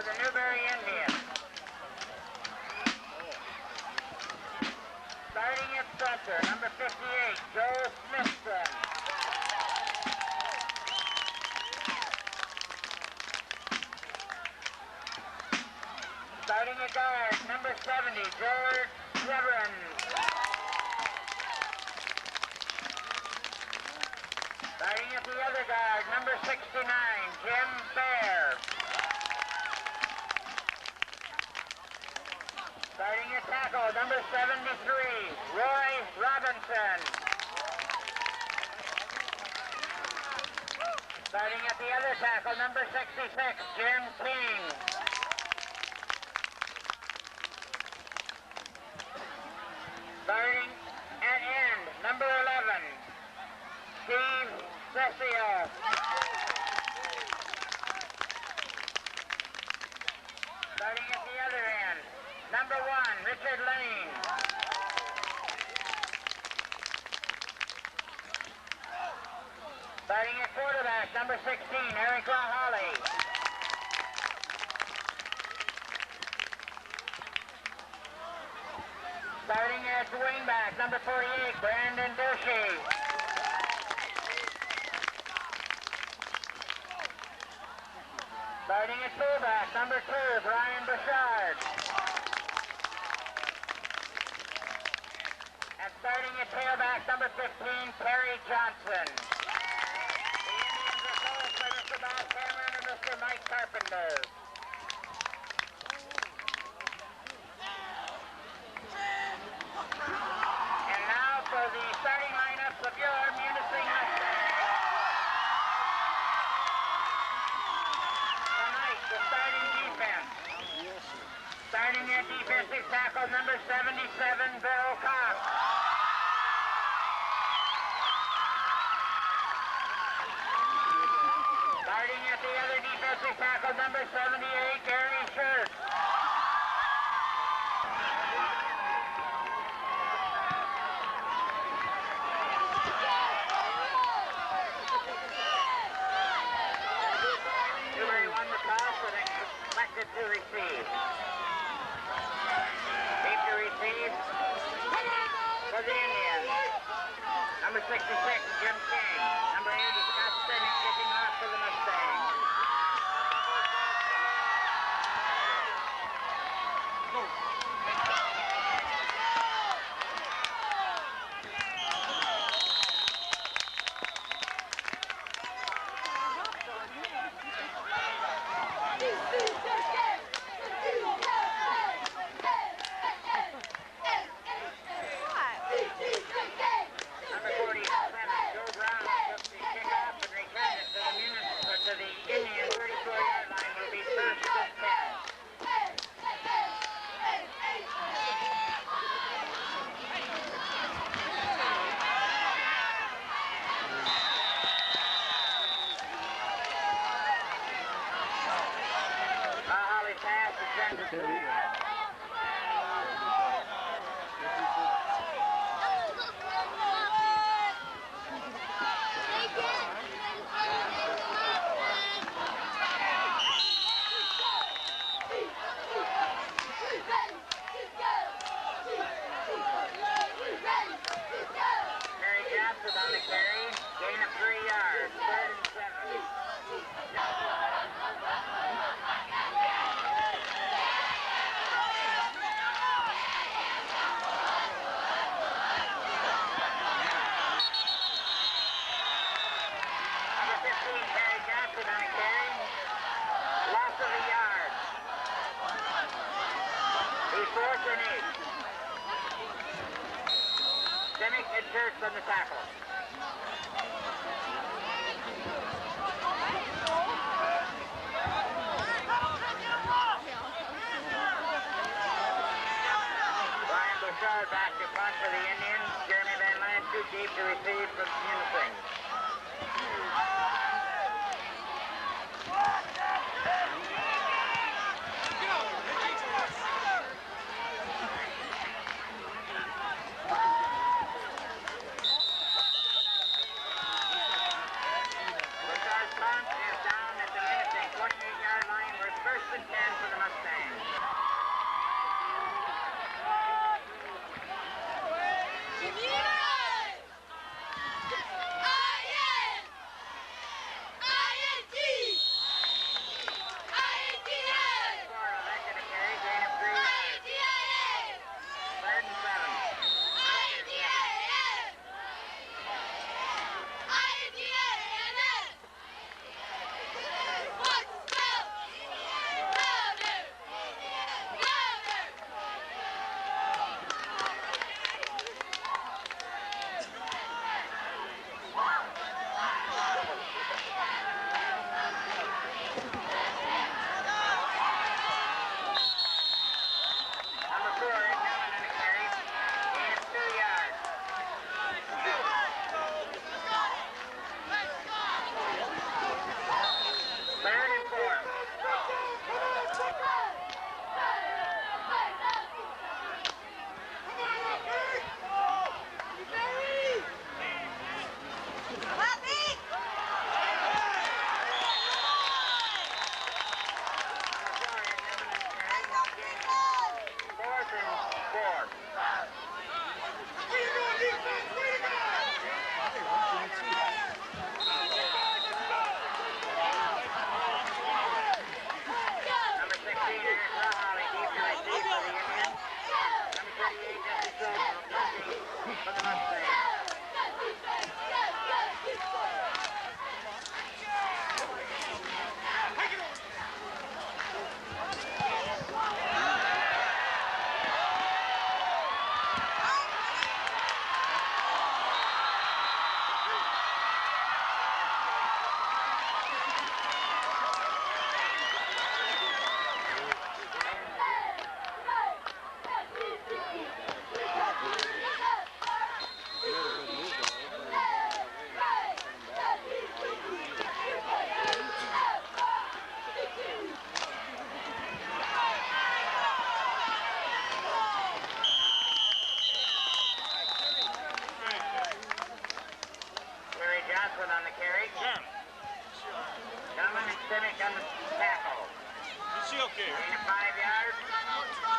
the Newberry Indians. Starting at center, number 58, Joe Smithson. Starting at guard, number 70, George Severance. Starting at the other guard, number 69, Jim Fair. Starting at tackle, number 73, Roy Robinson. Starting at the other tackle, number 66, Jim King. Starting at end, number 11, Steve Cessio. Starting at the other end, number 1, Richard Lane. Starting at quarterback, number 16, Eric LaHolly. Starting at wingback, number 48, Brandon Dershey. Starting at fullback, number 2, Brian Bouchard. And starting at tailback, number 15, Terry Johnson. The Indians are coached by Mr. Bob Cameron and Mr. Mike Carpenter. And now for the starting lineups of your Munising Mustangs. Tonight, the starting defense. Starting at defensive tackle, number 77, Bill Cox. Starting at the other defensive tackle, number 78, Gary Schurz. Newberry won the toss and elected to receive. Deep to receive for the Indians. Number 66, Jim King. Number 80, Scott Stennett kicking off for the Mustangs. Number 47, Joe Brown took the kickoff and returned it to the Indian 34-yard line. Will be first and 10. Holly pass is sent to on the carry, gain of 3 yards, 3rd and 7. Number 15, Terry Johnson on the carry, loss of a yard. He's 4th and 8. Demick inserts on the tackle. Brian Bouchard back to punt for the Indians. Jeremy Van Lance too deep to receive from Munising. Bouchard's punt is down at the Munising 28-yard line. We're 1st and 10. for the Mustangs. On the carry. Yeah. Gentlemen, and Simic on the tackle. Is she okay? Gain of 5 yards.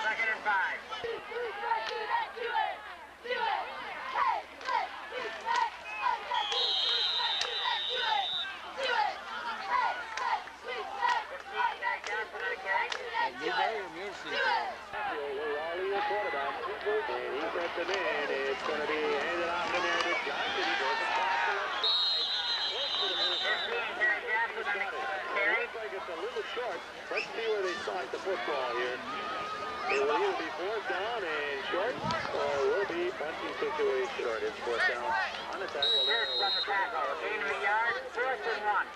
Second and 5. Johnson on the carry. Newberry or Munising? Raleigh, your quarterback. And he sets him in. It's going to be handed off in there to Johnson. He goes across the left side. Looks like it's a little short. Let's see where they slide the football here. It will either be fourth down and short, or it will be punting situation. Short, it's fourth down. On the tackle. First on the tackle. Gain of a yard. Fourth and 1.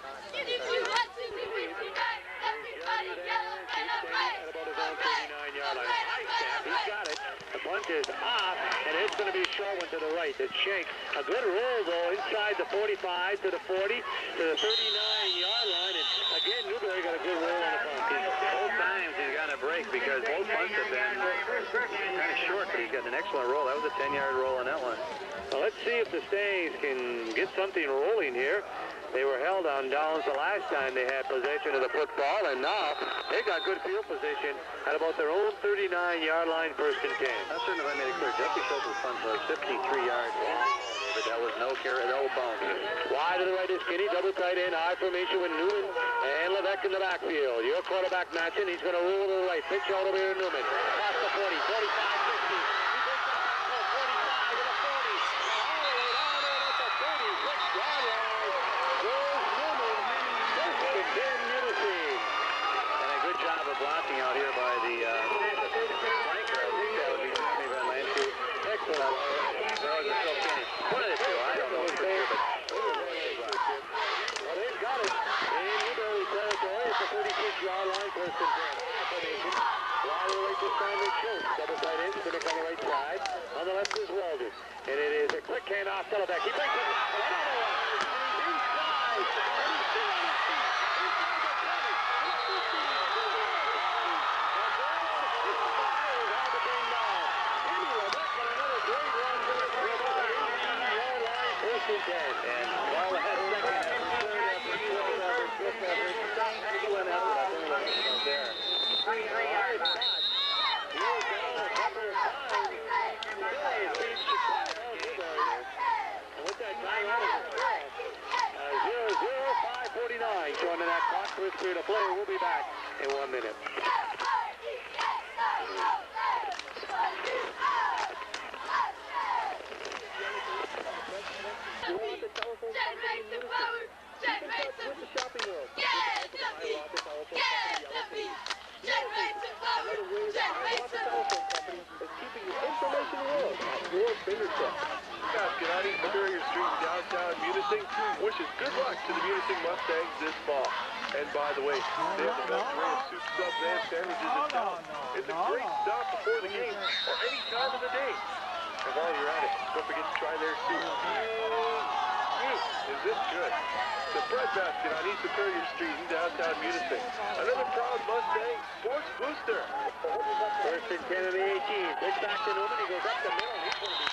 At about his own 39-yard line. High snap, he's got it. The punt is off, and it's going to be a short one to the right. It's Shank. A good roll, though, inside the 45 to the 40 to the 39-yard line. And again, Newberry got a good roll on the punt. Both times he's got a break because both punts have been kind of short, but he's got an excellent roll. That was a 10-yard roll on that one. Well, let's see if the Stangs can get something rolling here. They were held on downs the last time they had possession of the football, and now they got good field position at about their own 39-yard line, first and 10. That's certainly if I made it clear. Jeffrey Schultz's punt was 53 yards long, but that was no carry, no bounce. Wide to the right is Skinny, double tight end, high formation with Newman and Levesque in the backfield. Your quarterback Matson, he's going to roll to the right, pitch all the way to Newman. Past the 40, 45, 50. Blocking out here by the flanker. I think that would be Tommy Van Lansky. Excellent. Or is it still Kenny? One of the two. I don't know for sure, but well, they've got it in Newberry territory at the 36-yard line, first and 10. Formation. Wide to the right this time is Schultz. Double tight end, Simic on the right side. On the left is Walden. And it is a quick handoff to Lebeck. He breaks it. Another one. And he's inside. And he's still on his feet. And while the head second effort, third effort, fourth effort, stop, he went out, but I think that's there. period of play. We'll be back in 1 minute. You want the telephone company in Munising? Keep in touch with the shopping world. With the help of the telephone company, Yellow Pages. Another way that telephone company is keeping your information world at your fingertips. Scotty, Newberry Street, downtown Munising, wishes good luck to the Munising Mustangs this fall. And by the way, they have the best array of soup, subs, and sandwiches in town. It's a great stop before the game or any time of the day. And while you're at it, don't forget to try their soup. Is this good? The Bread Basket on East Superior Street in downtown Munising. Another proud Mustang sports booster. First and 10 of the 18. Pitch back to Newman. He goes up the middle. He's going to be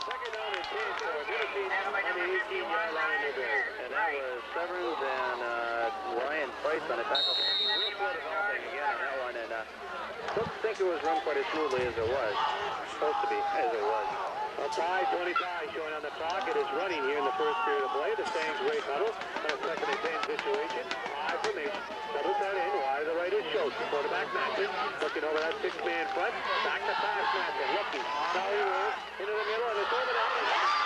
second down and 10 for Munising on the 18-yard line in Newberry. And that was Severns and Ryan Price on a tackle. Real slow developing again on that one. And don't think it was run quite as smoothly as it was. Supposed to be, as it was. 5:25 showing on the clock. It is running here in the first period of play. The Stangs great huddle on a second and 10 situation. High formation. Double tight end. Wide to the right is Schultz. Quarterback Matson. Looking over that six-man front. Back to pass Matson. Looking. Solly rolls into the middle and it's over the head.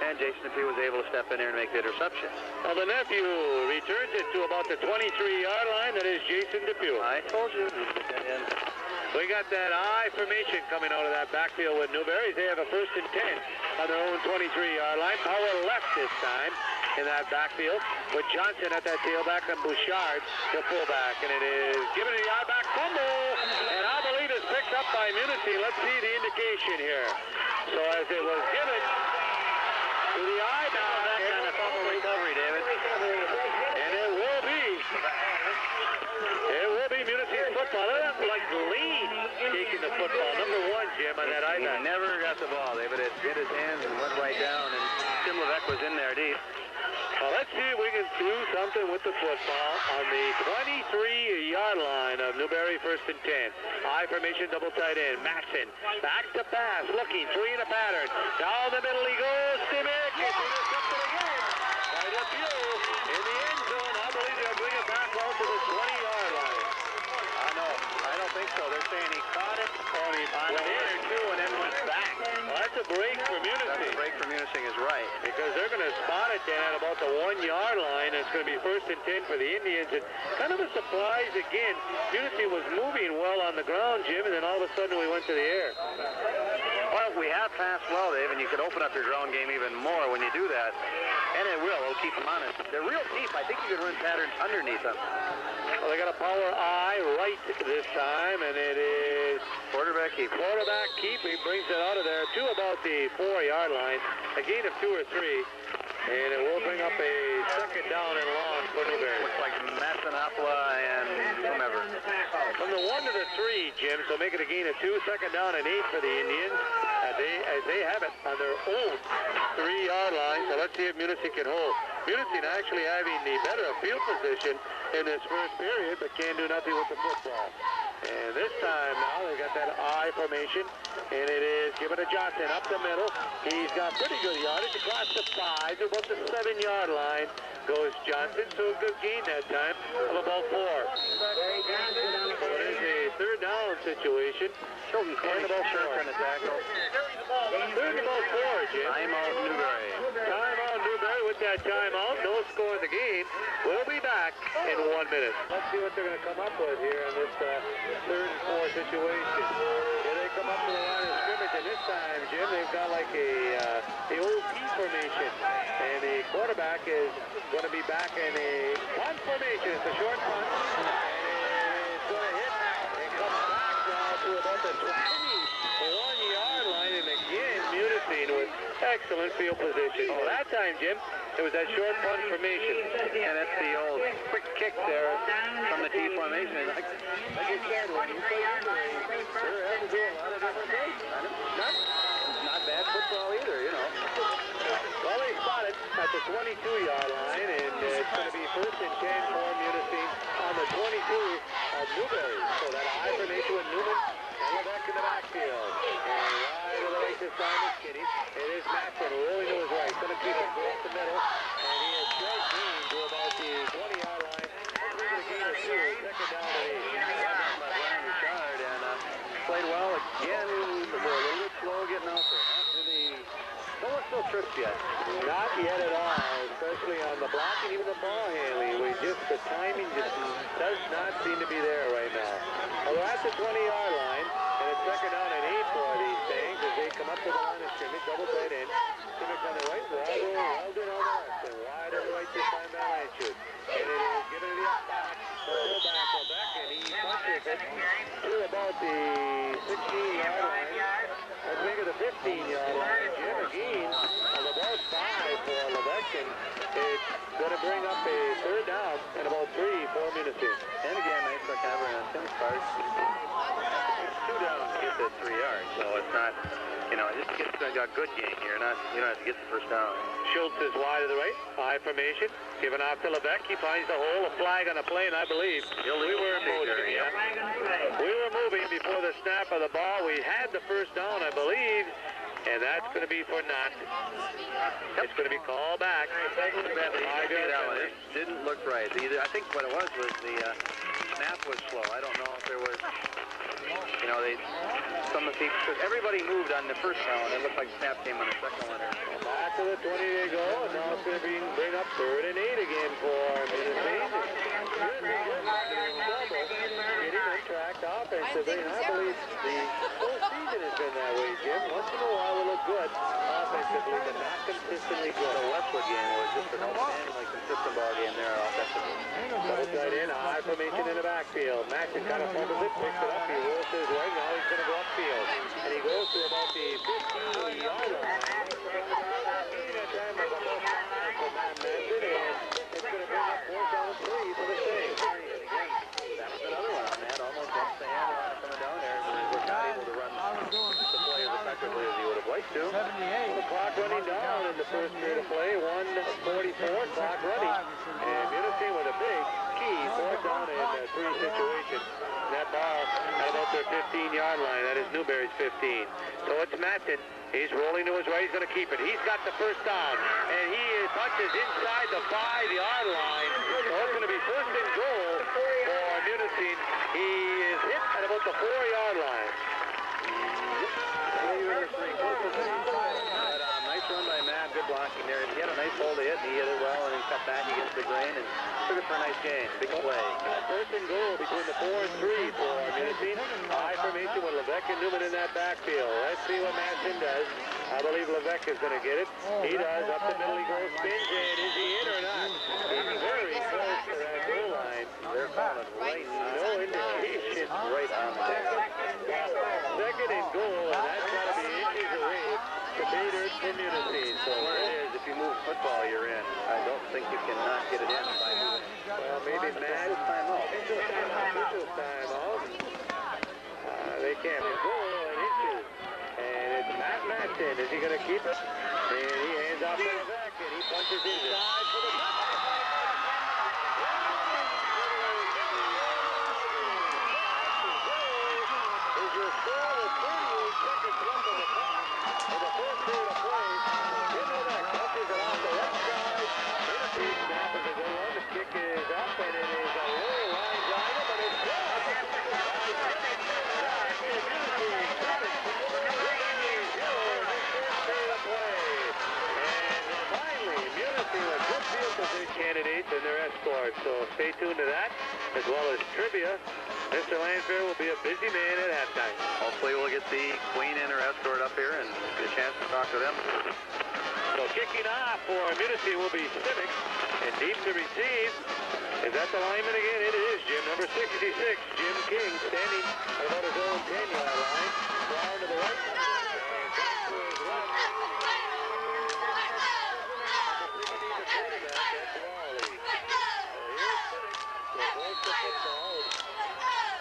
And Jason P was able to step in there and make the interception. Well, the nephew returns it to about the 23-yard line. That is Jason Depew. I told you. We got that I formation coming out of that backfield with Newberry. They have a first and 10 on their own 23-yard line. Power left this time in that backfield with Johnson at that tailback and Bouchard, the fullback. And it is given a yard back fumble. And I believe it's picked up by Munising. Let's see the indication here. So as it was given to the eye now, that kind of fumble recovery, David. And it will be Munising football. That looks like Lead taking the football. Number 1, Jim, on that eye back. He never got the ball, David. It hit his hands and went right down, and Tim Levesque was in there deep. Well, let's see if we can do something with the football on the 23-yard line of Newberry, first and 10. I formation, double tight end. Matson back to pass, looking, 3 in a pattern. Down the middle he goes. Simic is intercepted again by Depew in the end zone. I believe they'll bring it back out to the 20-yard line. I don't think so. They're saying he caught it on a or two and then went back. Well, that's a break for Munising. That's a break for Munising is right. Because they're going to spot it then at about the 1-yard line. It's going to be first and 10 for the Indians. And kind of a surprise again. Munising was moving well on the ground, Jim, and then all of a sudden we went to the air. Well, we have passed well, Dave, and you can open up your ground game even more when you do that. And it will. It'll keep them honest. They're real deep. I think you can run patterns underneath them. Well, they got a power I right this time, and it is quarterback keep. Quarterback keep. He brings it out of there to about the 4-yard line. A gain of 2 or 3. And it will bring up a second down and long for Newberry. Looks like Massanapla and whomever. From the 1 to the 3, Jim, so make it a gain of 2, second down and 8 for the Indians. As they have it on their own 3-yard line. So let's see if Munising can hold. Munising actually having the better field position in this first period, but can't do nothing with the football. And this time now they got that I formation, and it is given to Johnson up the middle. He's got pretty good yardage across the 5, about the 7-yard line goes Johnson, so a good gain that time of about 4. So it is a third down situation. Chilton Corey about 4 on the tackle. Third about 4, Jim. Timeout Newberry. Timeout Newberry with that timeout. No score in the game. We'll be back in 1 minute. Let's see what they're going to come up with here in this third and 4 situation. Here they come up to the line of scrimmage, and this time, Jim, they've got like the old T formation. And the quarterback is going to be back in a punt formation. It's a short punt. And it's going to hit and come back now to about the 21-yard line. And again, Munising with excellent field position. Oh, that time, Jim, it was that short punt formation. And that's the old quick kick there from the T formation. Like you said, when you play Newberry, they're able to do a lot of different things. Not bad football either, you know. Well, they spot it at the 22-yard line, and it's going to be 1st and 10 for Munising on the 22 of Newberry. So that high formation with Newman and Levesque in the backfield. And wide to the right this time is Kitty. It is Matson rolling to his right. Going to keep it across the middle, and he has Greg Green to about the 20-yard line. Moving a gain of 2, 2nd down and 8. Richard, and played well again. We're a little bit slow getting out there. No one's still tripped yet. Not yet at all, especially on the blocking, even the ball handling. The timing just does not seem to be there right now. Well, we're at the 20-yard line, and it's 2nd down and 8 for these things as they come up to the line of scrimmage, double tight end. Scrimmage on the right, Weldon on the left, and wide on the right this time by Lanchuk. And it is given to the up back, Levesque, and he punches it to about the 16-yard line. Let's make it the 15-yard line. Jim again on about 5 for Levesque, and it's going to bring up a 3rd down and about 3 for Munising. And again, nice recovery on Tim's part. It's 2 down to get the 3 yards, so it's not, you know, just get a good gain here. You don't have to get the 1st down. Schultz is wide to the right, high formation, given off to Levesque. He finds the hole, a flag on the play, and I believe we were moving. Yeah. We were moving before the snap of the ball. We had the 1st down, I believe, and that's going to be for not. It's going to be called back. It didn't look right. I think what it was the snap was slow. I don't know if there was, you know, some of the people, because everybody moved on the 1st round. It looked like snap came on the 2nd one. Back to the 20 they go, and now it's going to bring up 3rd and 8 again for Munising. Getting untracked offensively, and I believe the whole season has been that way, Jim. Once in a while we look good offensively, but not consistently good. The Westwood game was just an outstandingly consistent ball game there offensively. Double tight end, high formation in the backfield. Matson kind of fumbles it, picks it up, he rolls to his right, now he's going to go upfield. And he goes to about the 15-yard line. That time of about 5 for Matt Matson, and it's going to bring up 4th down 3 for the Saints. That was another one on that, almost off the hand coming down there. He was not able to run the play as effectively as he would have liked to. The clock running down in the 1st period of play, 1:44, clock running. And Munising with a big key 4th down and 3 situation. And that ball at about their 15-yard line. That is Newberry's 15. So it's Matson. He's rolling to his right. He's going to keep it. He's got the 1st down. And he punches inside the 5-yard line. So it's going to be 1st and goal for Munising. He is hit at about the 4-yard line. Nice run by Matt. Good blocking there. He had a nice hole to hit, and he hit it well, and then cut back against the grain, and took it for a nice gain. Big play. 1st and goal between the 4 and 3 for Munising. High formation with Levesque and Newman in that backfield. Let's see what Matson does. I believe Levesque is going to get it. He does. Up the middle he goes, spins, and is he in or not? He's very close to that goal line. They're calling right. No indication right on the back. 2nd and goal, and that's got to be inches away. Debaters for Munising. So what it is, if you move football, you're in. I don't think you cannot get it in by moving. Well, maybe Matt is timeout. Official timeout. They can't goal and inches. And it's Matt Matson. Is he going to keep it? And he hands off to Levesque, and he punches inside for the touchdown. Is your score with 38 seconds left on the clock in the 4th period of play? Jim Levesque punches it off the left side. In a big snap as they go on. The kick is up, and it is a low line driver, but it's blocked. Candidates and their escorts, so stay tuned to that, as well as trivia. Mr. Landfair will be a busy man at halftime. Hopefully we'll get the queen and her escort up here and get a chance to talk to them. So kicking off for Munising will be Civic, and deep to receive. Is that the lineman again? It is, Jim. Number 66, Jim King, standing at about his own 10-yard line. Down to the right.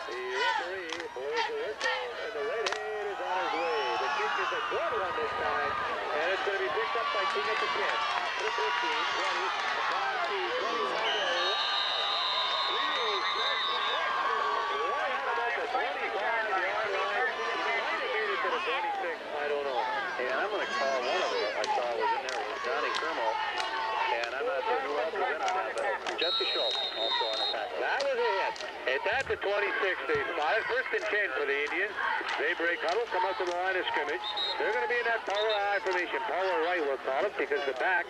The referee blows the whistle, and the redhead is on his way. The kick is a good one this time. And it's going to be picked up by King at the 10. The 15, 20, across the 21. Right out about the 25-yard line. He might have made it to the 26. I don't know. And I'm going to call one of them I saw was in there was Johnny Kermo. And I'm not sure who else was in on that, but Jesse Schultz also on the tackle. That was a hit. It's at the 26. They spotted. First and 10 for the Indians. They break huddle, come up to the line of scrimmage. They're going to be in that power I formation. Power right, we'll call it, because the back.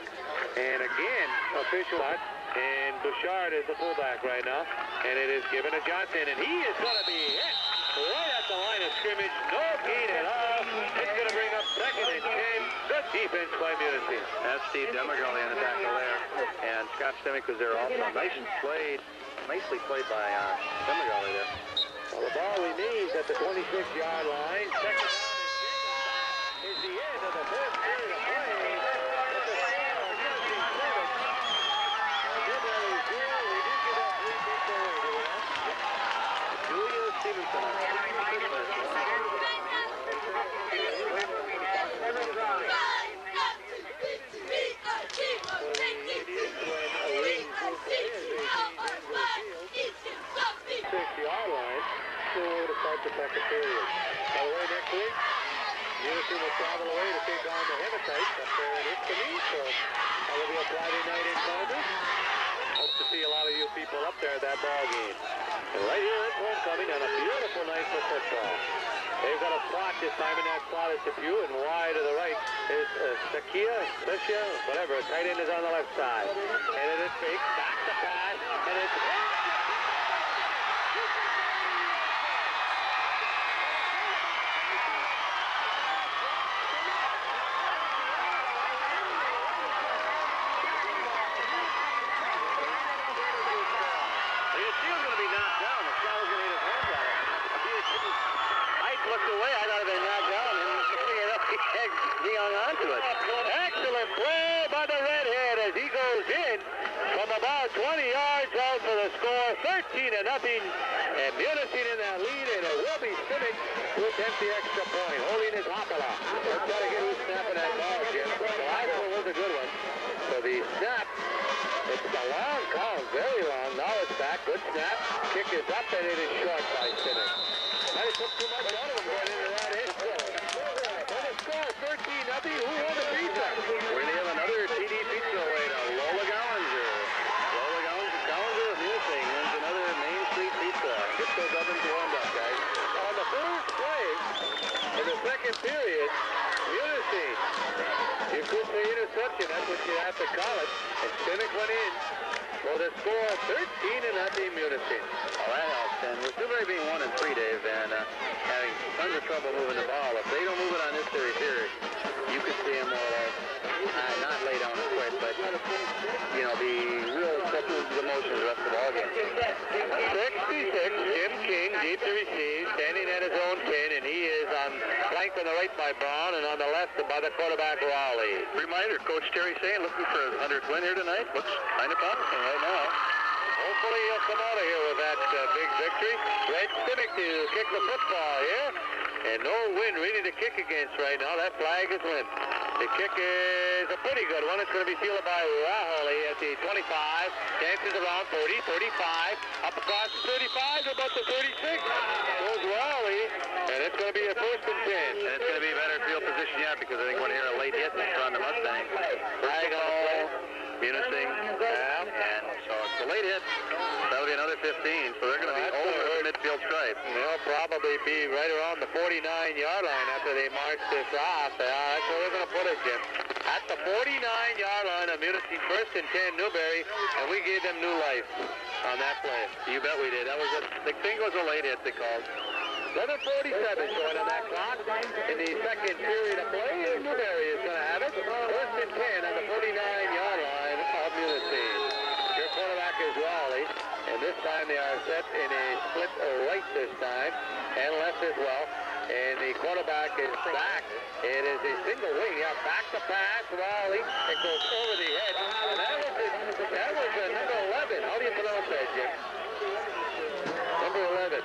And again, official out. And Bouchard is the fullback right now. And it is given to Johnson. And he is going to be hit right at the line of scrimmage. No gain at all. It's going to bring up second and 10. Good defense by Munising. That's Steve Demagali on the tackle there. And Scott Stemick was there also. Nicely played by Demagali there. Well, the ball remains at the 26-yard line. Second down is the end of the first period of play. Julia Stevenson. The second period. By the way, next week, Munising will travel away to take on the Hematites up there in Italy, so that will be a Friday night encounter. Hope to see a lot of you people up there at that ball game. And right here at homecoming on a beautiful night for football. They've got a slot this time, and that slot is Depew, and wide to the right is Sakia, whatever. Tight end is on the left side. And it is fake, back to pass, and it's... Excellent play by the redhead as he goes in from about 20 yards out for the score, 13-0, and Munising in that lead, and it will be Simic who attempts the extra point, holding his Hopala. Let's try to get who's snapping that ball, Jim. The last one was a good one. So the snap, it's a long count, very long. Now it's back, good snap. Kick is up, and it is short by Simic. Might have took too much out of him going into that end zone. Score 13-0. Who won the pizza? We're going to have another TD pizza away to Lola Gallinger. Lola Gallinger of Munising wins another Main Street pizza. Get those ovens warmed up, guys. On the first play in the second period, Munising, you could say interception, that's what you have to call it. And Simic went in for the score 13-0 Munising. Well, that helps. And with Newberry being 1-3, Dave, and having tons of trouble moving the ball, if they don't move it on this series here, you could see them not lay down and quit, but, you know, be real set the motion the rest of the ball game. 66, Jim King, deep to receive, standing at his own 10, and he is flanked on the right by Brown, and on the left by the quarterback, Raleigh. Reminder, Coach Terry saying, looking for a 100 win here tonight. Looks kind of promising right now. Hopefully he'll come out of here with that big victory. Red Simic to kick the football here. And no wind really to kick against right now. That flag is limp. The kick is a pretty good one. It's going to be fielded by Raholi at the 25. Dances around 30, 35. Up across the 35 to about the 36. Goes Raholi. And it's going to be a first and 10. And it's going to be a better field position yet because I think we're going to hear a late hit on the Mustang. Diagonal. Munising. Yeah. And so it's a late hit. That'll be another 15. So they're going to be over the midfield stripe. They'll probably be right around the 49-yard line after they march this off. That's where they're going to put it, Jim. At the 49-yard line of Munising, first and 10, Newberry, and we gave them new life on that play. You bet we did. That was the thing was a late hit they called. 11:47 showing on that clock in the second period of play, and Newberry is going to have it. First and 10 on the 49-yard line of Munising. Your quarterback is Raleigh, and this time they are set in a split right this time, and left as well. And the quarterback is back. It is a single wing. Yeah, back to pass, Raleigh. It goes over the head. And that was number 11. How do you pronounce that, Jim? Number 11.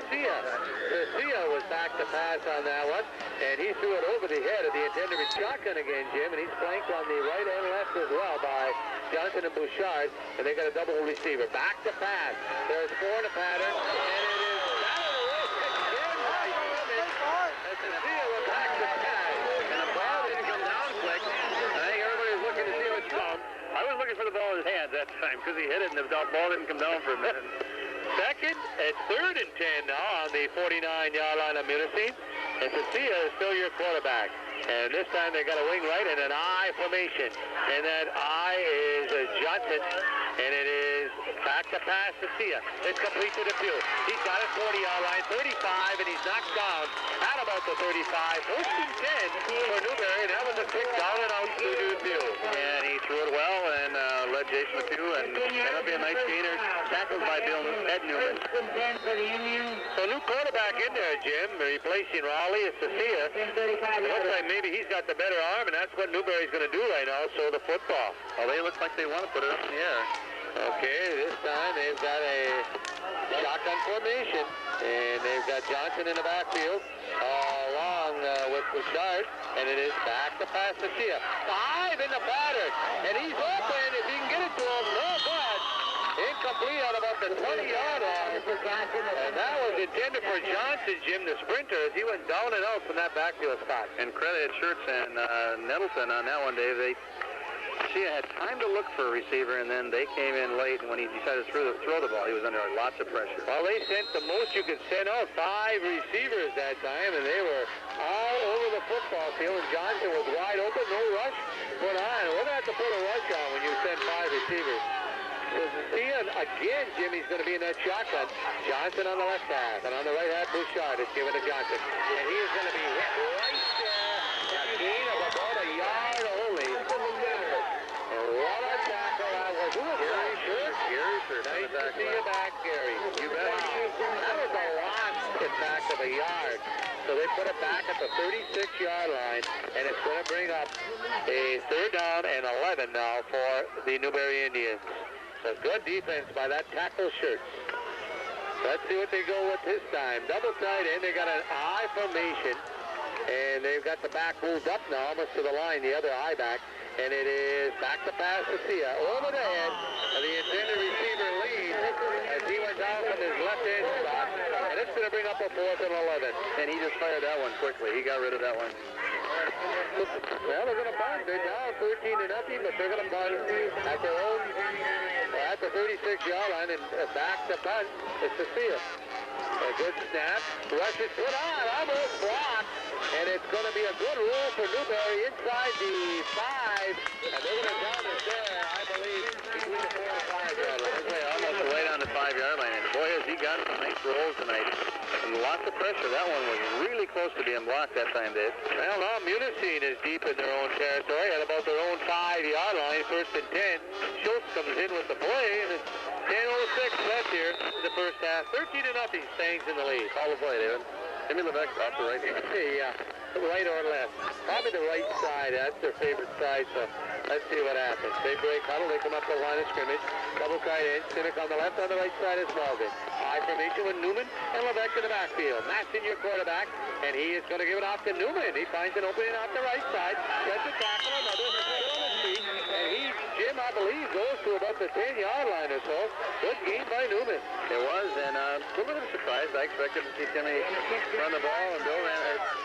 Cecilia was back to pass on that one, and he threw it over the head of the intended shotgun again, Jim, and he's flanked on the right and left as well by Johnson and Bouchard, and they got a double receiver. Back to pass. There's 4 in a pattern, and it is down the road again by Simmons. As Cecilia was back to pass, and the ball didn't come down quick. I think everybody's looking to see what's come. I was looking for the ball in his hands that time because he hit it and the ball didn't come down for a minute. Second and 3rd and 10 now on the 49-yard line of Munising. And Cecilia is still your quarterback. And this time they got a wing right and an I formation. And that I is Johnson. And it is back to pass Cecilia. It's complete to Depew. He's got his 40-yard line, 35, and he's knocked down at about the 35. 1st and 10 for Newberry. And that was a kick down and out to Depew. And he threw it well and led Jason Depew, and that'll be a nice gainer. Tackled by Bill Ed Newman. So new quarterback in there, Jim, replacing Raleigh is Cecilia. It looks like maybe he's got the better arm, and that's what Newberry's going to do right now, so the football. Well, they look like they want to put it up in the air. Okay, this time they've got a shotgun formation, and they've got Johnson in the backfield, along with Bouchard, and it is back to pass Cecilia. 5 in the pattern, and he's open if he can get it to him. No good. Incomplete on about the 20-yard line. And that was intended for Johnson, Jim, the sprinter, as he went down and out from that backfield spot. And credit Schertz and Nettleton on that one, Dave. Sia had time to look for a receiver, and then they came in late, and when he decided to throw the ball, he was under lots of pressure. Well, they sent the most you could send out, 5 receivers that time, and they were all over the football field, and Johnson was wide open, no rush put on. We're going to have to put a rush on when you send 5 receivers. So Sia, again, Jimmy's going to be in that shotgun. Johnson on the left half, and on the right half, Bouchard is given to Johnson. And he is going to be hit right there, a gain of about a yard only. What a tackle that was. Who was Gary Schertz? Gary Schertz. Nice to see you back, Gary. You bet. That was a lot, in fact, of a yard. So they put it back at the 36-yard line, and it's going to bring up a 3rd down and 11 now for the Newberry Indians. So good defense by that tackle Schertz. Let's see what they go with this time. Double tight end. They got an I formation, and they've got the back moved up now almost to the line, the other I back. And it is back to pass to Sia. Over the head of the intended receiver lead as he went down from his left end spot. And it's going to bring up a 4th and 11. And he just fired that one quickly. He got rid of that one. Well, they're going to punt. They're down 13-0, but they're going to punt at their own, at the 36-yard line, and back to punt is Cecilia. A good snap. Rush is put on. Almost blocked. And it's going to be a good roll for Newberry inside the 5. And they're going to down it there, I believe, between the 4 and 5-yard line. Almost right on the 5-yard line. And boy, has he got some nice rolls tonight. And lots of pressure. That one was really close to being blocked that time, Dave. Well, now Munising is deep in their own territory at about their own 5-yard line. 1st and 10. Schultz comes in with the play, and it's 10:06 left here in the first half. 13-0. Stangs in the lead. Call the play, David. Jimmy Levesque off the right hand. Yeah, right or left. Probably the right side. That's their favorite side, so let's see what happens. They break huddle. They come up the line of scrimmage. Double tight end. Cynic on the left, on the right side is Malden. I formation with Newman and Levesque in the backfield. Matching your quarterback, and he is going to give it off to Newman. He finds an opening off the right side. Gets a tackle, another still on his feet, and he, Jim, I believe, goes to about the 10-yard line or so. Good game by Newman. It was, and a little bit of a surprise. I expected to see Timmy run the ball, and Bill ran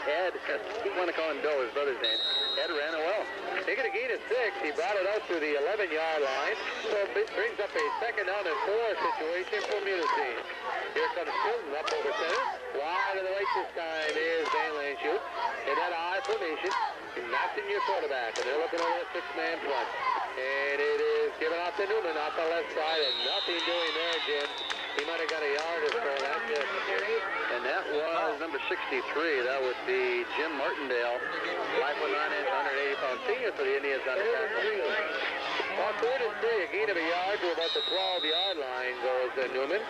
Ed. He want to call him Bill, his brother's name. Ed ran it well. Taking a gain of 6, he brought it out to the 11-yard line. So it brings up a 2nd down and 4 situation for Munising. Here comes Chilton up over center. Wide to the right this time is Van Landshoot. In that I formation, matching your quarterback, and they're looking over a 6-man front. And it is given out to Newman off the left side, and nothing doing there, Jim. He might have got a yard or so. That's it. And that was number 63. That would be Jim Martindale, 5'9", 180-pound senior for the Indians on the tackle. Well, 3rd and 3, a gain of a yard to about the 12-yard line goes Newman.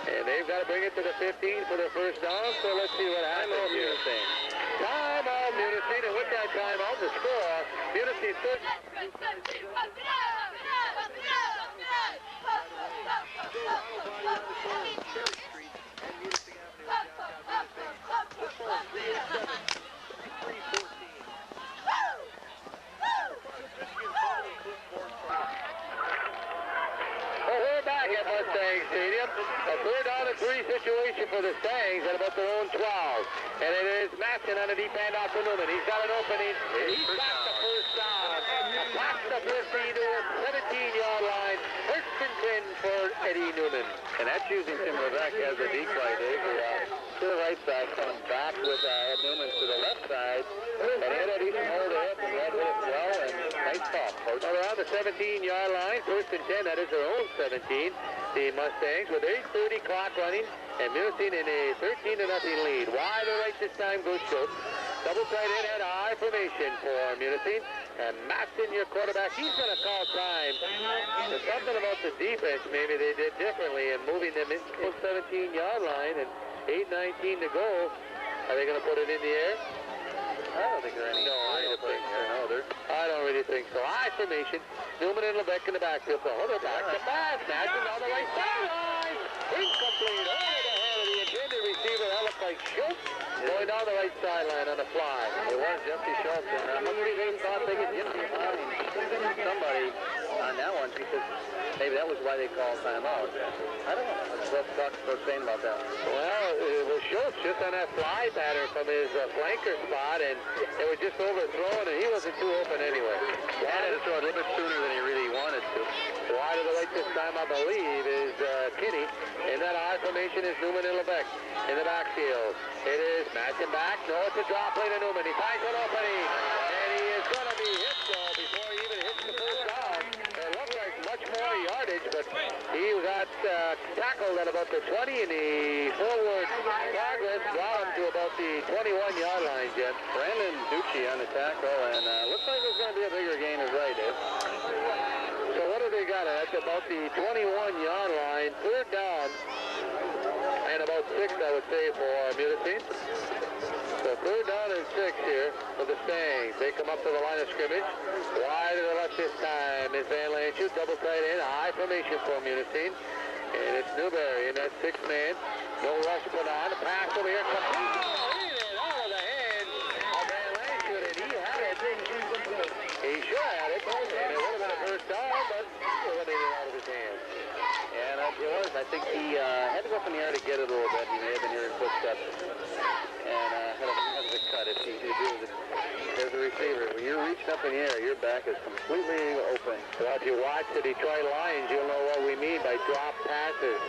And they've got to bring it to the 15 for their first down, so let's see what happens here. Time out, Munising, and with that time out, the score, Munising 30. third down and 3 situation for the Stangs at about their own 12. And it is Matson on a deep hand out to Newman. He's got an opening. He's got the first down. Past the 50 to a 17-yard line. First and 10 for Eddie Newman. And that's using Tim Levesque as a decoy, Dave. To the right side, coming back with Ed Newman to the left side. And Eddie can hold it up and let it well. And nice pop. Around the 17-yard line. First and 10. That is their own 17. The Mustangs with 8:30 clock running. And Munising in a 13-0 lead. Wide to right this time goes Schultz. Double tight end at I formation for Munising. And Matson, your quarterback, he's going to call time. There's something about the defense maybe they did differently in moving them into the 17-yard line and 8:19 to go. Are they going to put it in the air? I don't think there are any. No, I don't really think so. I formation. Newman and Levesque in the backfield. So hold it back to pass. Matson on the right sideline. Incomplete. Over the head of the intended receiver. That looked like Schultz going down the right sideline on the fly. It was Jesse Schultz. And they thought they could get somebody on that one because maybe that was why they called timeout. I don't know. What's Buck saying about that? Well, it was Schultz just on that fly pattern from his flanker spot, and it was just overthrown, and he wasn't too open anyway. He had to throw it a little bit sooner than he really wanted to. Wide to the right this time, I believe, is Kinney. In that I formation is Newman and Levesque in the backfield. It is Matson back. No, it's a drop play to Newman. He finds an opening, and he is going to be hit, though, before he even hits the first down. It looked like much more yardage, but he got tackled at about the 20, and the forward progress brought him to about the 21-yard line, Jim. Brandon Ducci on the tackle, and looks like it's going to be a bigger gain as right, Dave. So what have they got? That's about the 21-yard line, third down, and about 6, I would say, for Munising. So third down and 6 here for the Stangs. They come up to the line of scrimmage. Wide to the left this time is Van Lanschut. Double tight end, high formation for Munising. And it's Newberry in that 6th man. No rush put on. The pass over here. Complete. Out of the hands of Van Lanschut, and he had it. He should have had it. And it would have been a first down, but eliminated out of his hands. And it was. I think he had to go up in the air to get it a little bit. He may have been hearing footsteps. And had a cut if he did it. There's a receiver. When you're reaching up in the air, your back is completely open. So if you watch the Detroit Lions, you'll know what we mean by drop passes.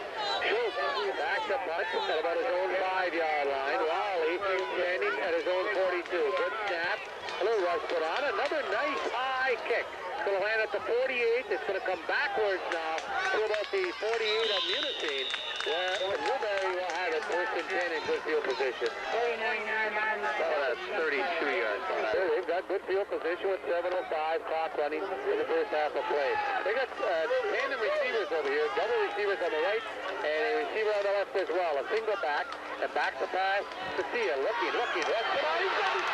Schultz back to punt at about his own 5-yard line. Raleigh standing at his own 42. Good snap. A little rush put on. Another nice high kick. It's going to land at the 48. It's going to come backwards now to about the 48 of Munising, where Newberry will have it first and 10 in good field position. 49-yard line. Oh, that's 32 yards. So they've got good field position with 7:05 clock running in the first half of play. They got tandem receivers over here, double receivers on the right, and a receiver on the left as well. A single back, and back to pass to Sia. Looking, rush it on. He's got it.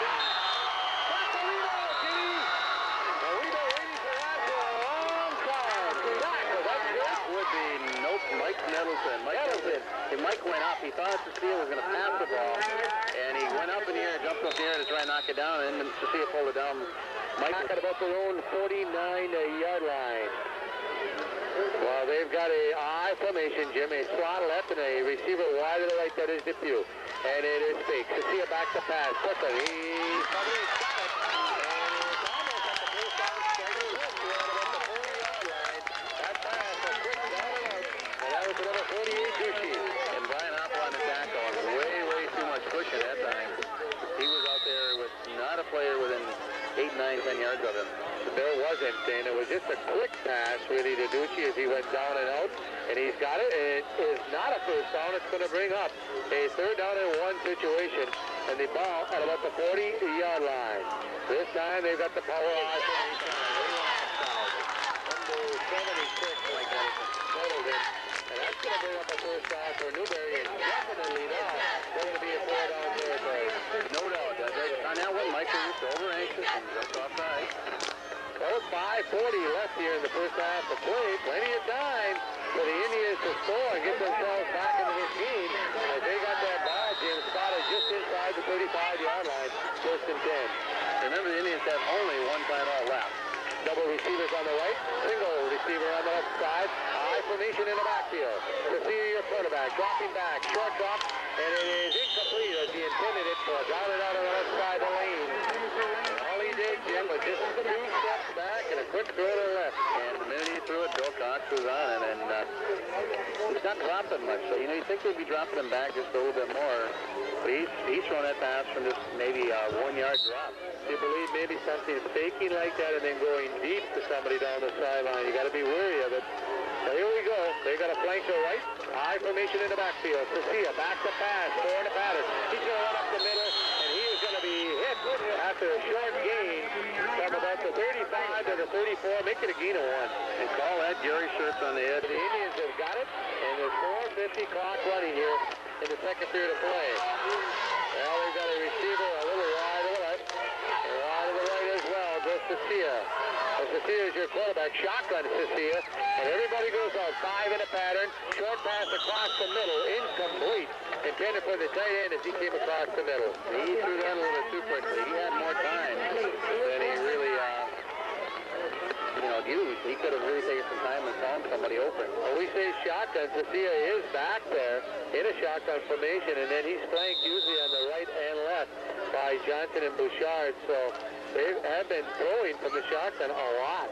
Mike Nettleton. Mike went up. He thought Cecile was going to pass the ball, and he went up in the air, jumped up in the air to try and knock it down, and then Cecile pulled it down. Mike at about their own 49-yard line. Well, they've got a I formation, Jim. A slot left and a receiver wide to the right. That is Depew. And it is fake. Cecile back to pass. Quickly. He's probably got it. Number 48, Ducci. And Brian Hopper on the tackle. Way too much push at that time. He was out there with not a player within 8, 9, 10 yards of him. There wasn't, and it was just a quick pass really to Ducci as he went down and out. And he's got it, and it is not a first down. It's going to bring up a third down and 1 situation. And the ball at about the 40-yard line. This time they've got the power on. Number 76 like that. Settled in. And that's going to bring up a first down for Newberry, and definitely now going to be a 4-down territory. No doubt. On that one, Mike was just over anxious and just offside. Well, 5:40 left here in the first half of play. Plenty of time for the Indians to score and get themselves back into this game. As they got that ball, Jim, spotted just inside the 35-yard line, first and 10. Remember, the Indians have only one timeout left. Double receivers on the right, single receiver on the left side. High formation in the backfield. Garcia, your quarterback, dropping back, short drop, and it is incomplete as he intended it for down and out on the left side of the lane. And all he did, Jim, was just 2 steps back and a quick throw to the left. And the minute he threw it, Bill Cox was on it, and he's not dropping much. So, you know, you think they'd be dropping him back just a little bit more. But he's throwing that pass from just maybe a 1-yard drop. Do you believe maybe something faking like that and then going deep to somebody down the sideline? You got to be wary of it. So here we go. They got a flank to right. High formation in the backfield. Garcia back to pass. 4 in the pattern. He's going to run up the middle, and he is going to be hit after a short gain from about the 35 to the 34. Make it a gain of 1. And call that Jerry Shirts on the head. The Indians have got it, and there's 4:50 clock running here in the second period of play. Well, they've got a receiver a little wide to the left, and wide to the right as well. Goes Garcia. Garcia is your quarterback. Shotgun Garcia, and everybody goes out. 5 in a pattern. Short pass across the middle. Incomplete. Intended for the tight end as he came across the middle. He threw that a little bit too quickly. He had more time than he really used. He could have really taken some time and found somebody open. Well, we say shotgun. Garcia is back there in a shotgun formation, and then he's flanked usually on the right and left by Johnson and Bouchard. So they have been throwing from the shotgun a lot.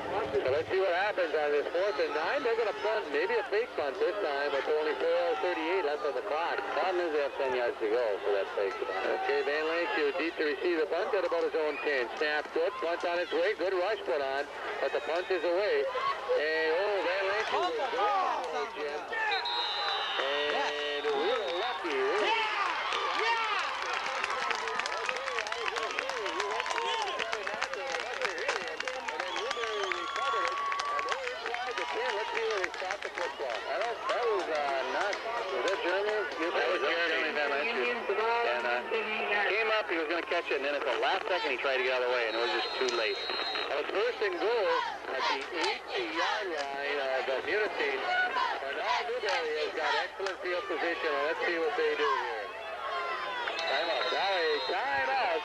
So let's see what happens on this 4th and 9. They're going to punt, maybe a fake punt this time, but only 4:38 left on the clock. Problem is they have 10 yards to go for that fake. Okay, Van Lanshew deep to receive the punt at about his own 10. Snap good, punt on its way, good rush put on, but the punt is away. And Van Lanshew was good, Jim. And we were lucky. Let's see where he stopped the football. That was not, was that German? That was German Van Lanshew. And came up, he was going to catch it, and then at the last second he tried to get out of the way, and it was just too late. It was 1st and goal at the 80-yard line of Munising. And now Newberry has got excellent field position, and let's see what they do here. Timeout. Now a timeout.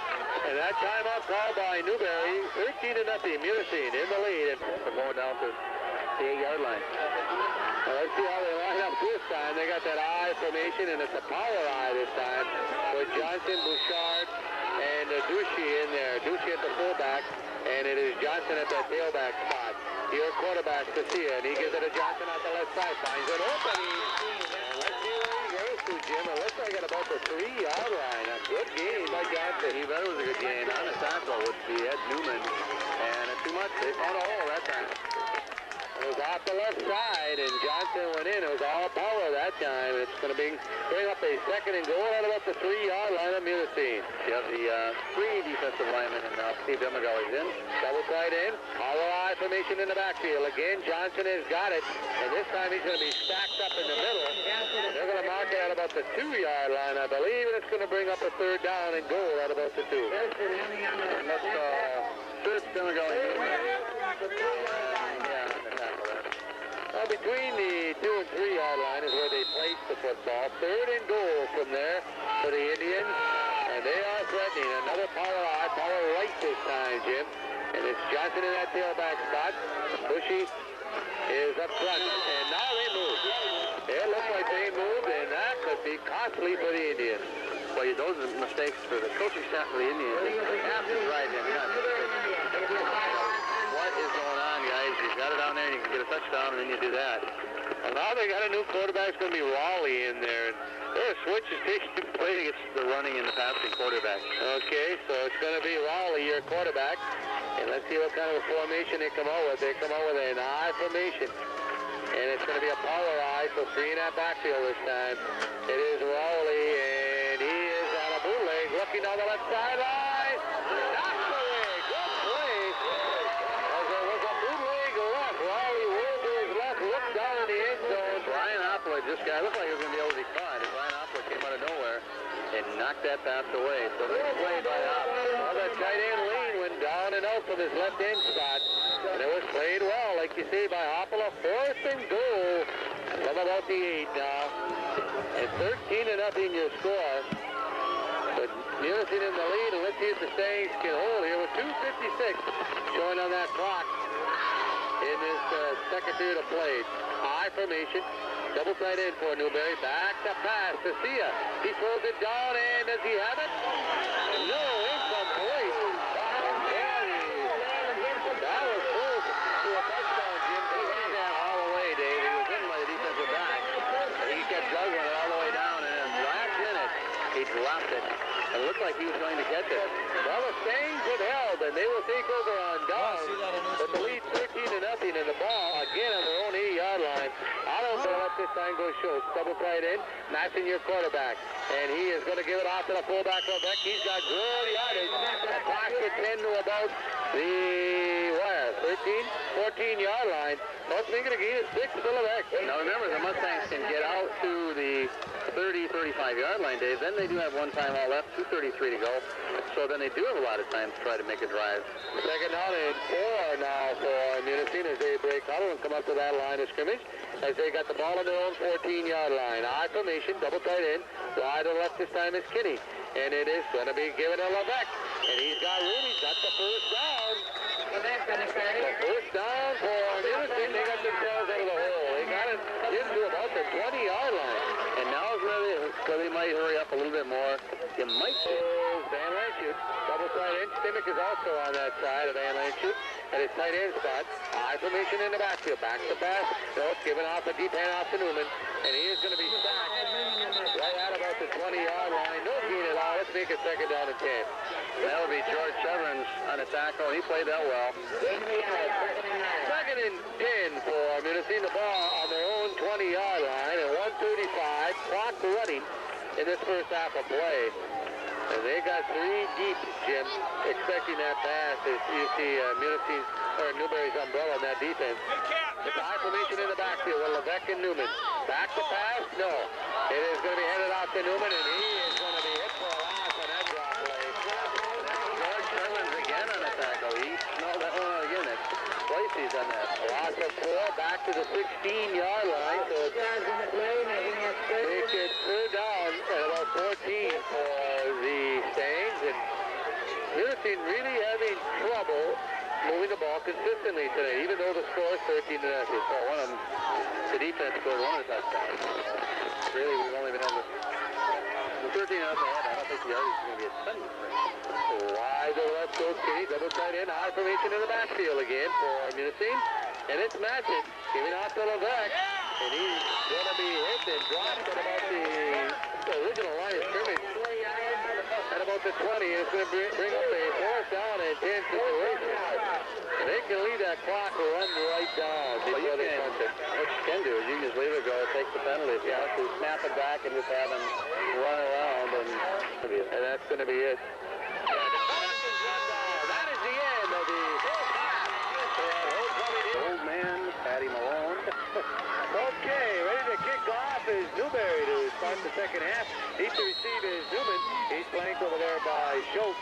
And that timeout called by Newberry. 13-0. Munising in the lead. And we're going down to the 8-yard line. Well, let's see how they line up this time. They got that I formation, and it's a power I this time with Johnson, Bouchard, and Ducey in there. Ducey at the fullback, and it is Johnson at that tailback spot. Your quarterback, Garcia, and he gives it to Johnson on the left side. Finds an opening. And let's see where he goes to, Jim. It looks like at about the 3-yard line. A good game by Johnson. He bet it was a good game. On the tackle with the Ed Newman. And too much. They found a hole that time. It was off the left side, and Johnson went in. It was all power that time. It's going to bring up a 2nd and goal at about the 3-yard line of Munising. You have the 3 defensive linemen, and Steve Demagali's in. Double tight end. Power I formation in the backfield. Again, Johnson has got it, and this time he's going to be stacked up in the middle. They're going to mark it at about the 2-yard line, I believe, and it's going to bring up a 3rd down and goal at about the 2. And that's Steve Demagali. Between the 2 and 3-yard line is where they place the football. 3rd and goal from there for the Indians. And they are threatening. Another power right this time, Jim. And it's Johnson in that tailback spot. Bushy is up front. And now they move. It looks like they moved, and that could be costly for the Indians. Well, those are mistakes for the coaching staff of the Indians. They have to drive them nuts. What is going on, guys? You got it down there, and you can get a touchdown, and then you do that. Well, now they got a new quarterback. It's going to be Raleigh in there. Their switch is taking place against the running and the passing quarterback. Okay, so it's going to be Raleigh, your quarterback. And let's see what kind of a formation they come out with. They come out with an I formation. And it's going to be a power I, so 3 in that backfield this time. It is Raleigh, and he is on a bootleg, looking down the left sideline. Knocks away. Good play. As there was a bootleg left. Raleigh rolled to his left, looked down in the end zone. Brian Opler just got, looked like he was going to be able to be caught. And Brian Opler came out of nowhere and knocked that pass away. So good play by Opler. Well, that tight end Lane went down and out from his left end spot. And it was played well, like you say, by Opler. 4th and goal from about the 8 now. And 13-0 your score. But Munising in the lead, and let's see if the Saints can hold here with 2:56 showing on that clock in this second period of play. I I formation. Double tight end for Newberry. Back to pass to Sia. He throws it down, and does he have it? No, incomplete. That was close to a touchdown, Jim. He ran that all the way, Dave. He was in by the defensive back. He kept juggling it all the way down, and then last minute, he dropped it. It looked like he was going to catch it. Well, the Stangs have held, and they will take over on down. But the lead 13-0, and the ball again on their own 80-yard line. I don't know what this time goes Schultz. Double tight end, matching your quarterback. And he is going to give it off to the fullback, Lebeck. He's got good yardage. Across the 10 to about the, 14-yard line. Most making a gain of 6 to Lebeck. Now remember, the Mustangs can get out to the 35-yard line, Dave. Then they do have one timeout left, 2:33 to go. So then they do have a lot of time to try to make a drive. Second down and 4 now for Munising as they break huddle and come up to that line of scrimmage as they got the ball on their own 14-yard line. I formation, double tight end. Wide to the left this time is Kinney. And it is going to be given to Lebeck. And he's got room. He's got the first down. The first down for Munising. They got themselves out of the hole. They got it into about the 20-yard line. And now is where they might hurry up a little bit more. You might see Van Lanschut. Double tight end. Stimmick is also on that side of Van Lanschut at his tight end spot. I formation in the backfield. Back to pass. No, it's given off a deep hand off to Newman. And he is going to be sacked right out about the 20-yard line. No gain at all. Let's make it second down and 10. that would be George Severance on a tackle. He played that well. Second and 10 for Munising. The ball on their own 20-yard line at 1:35. Clock running in this first half of play. And they got 3 deep, Jim, expecting that pass as you see Munising or Newberry's umbrella in that defense. It's high formation in the backfield with Lebeck and Newman. Back to pass? No. It is going to be headed off to Newman, and he is going to be hit for a loss on that drop play. George Severance again on a tackle. He smelled that one out again. That's twice he's done that. Loss of 4 back to the 16-yard line. So they get 3rd down at about 14 for the Stangs. And Munising really having trouble moving the ball consistently today, even though the score is 13-0. So one of them, the defense scored one of the touchdowns. Really, we've only been able to. The 13 out ahead, I don't think the yardage is going to be a ton different. Wide to the left goes Kinney, double tight end, high formation in the backfield again for Munising. And it's Matson giving off to Lebeck. And he's going to be hit and dropped at about the original line of scrimmage. At about the 20, it's going to bring up a 4th down and 10 situation. And they can leave that clock run right down before they punch it. What you can do is you can just leave it go, take the penalty. If you have to snap it back and just have them run around, and that's going to be it. That is the end of the first half. Old man, Patty Malone. Okay, ready to kick off is Newberry to start the second half. Deep to receive is Newman. He's flanked over there by Schultz.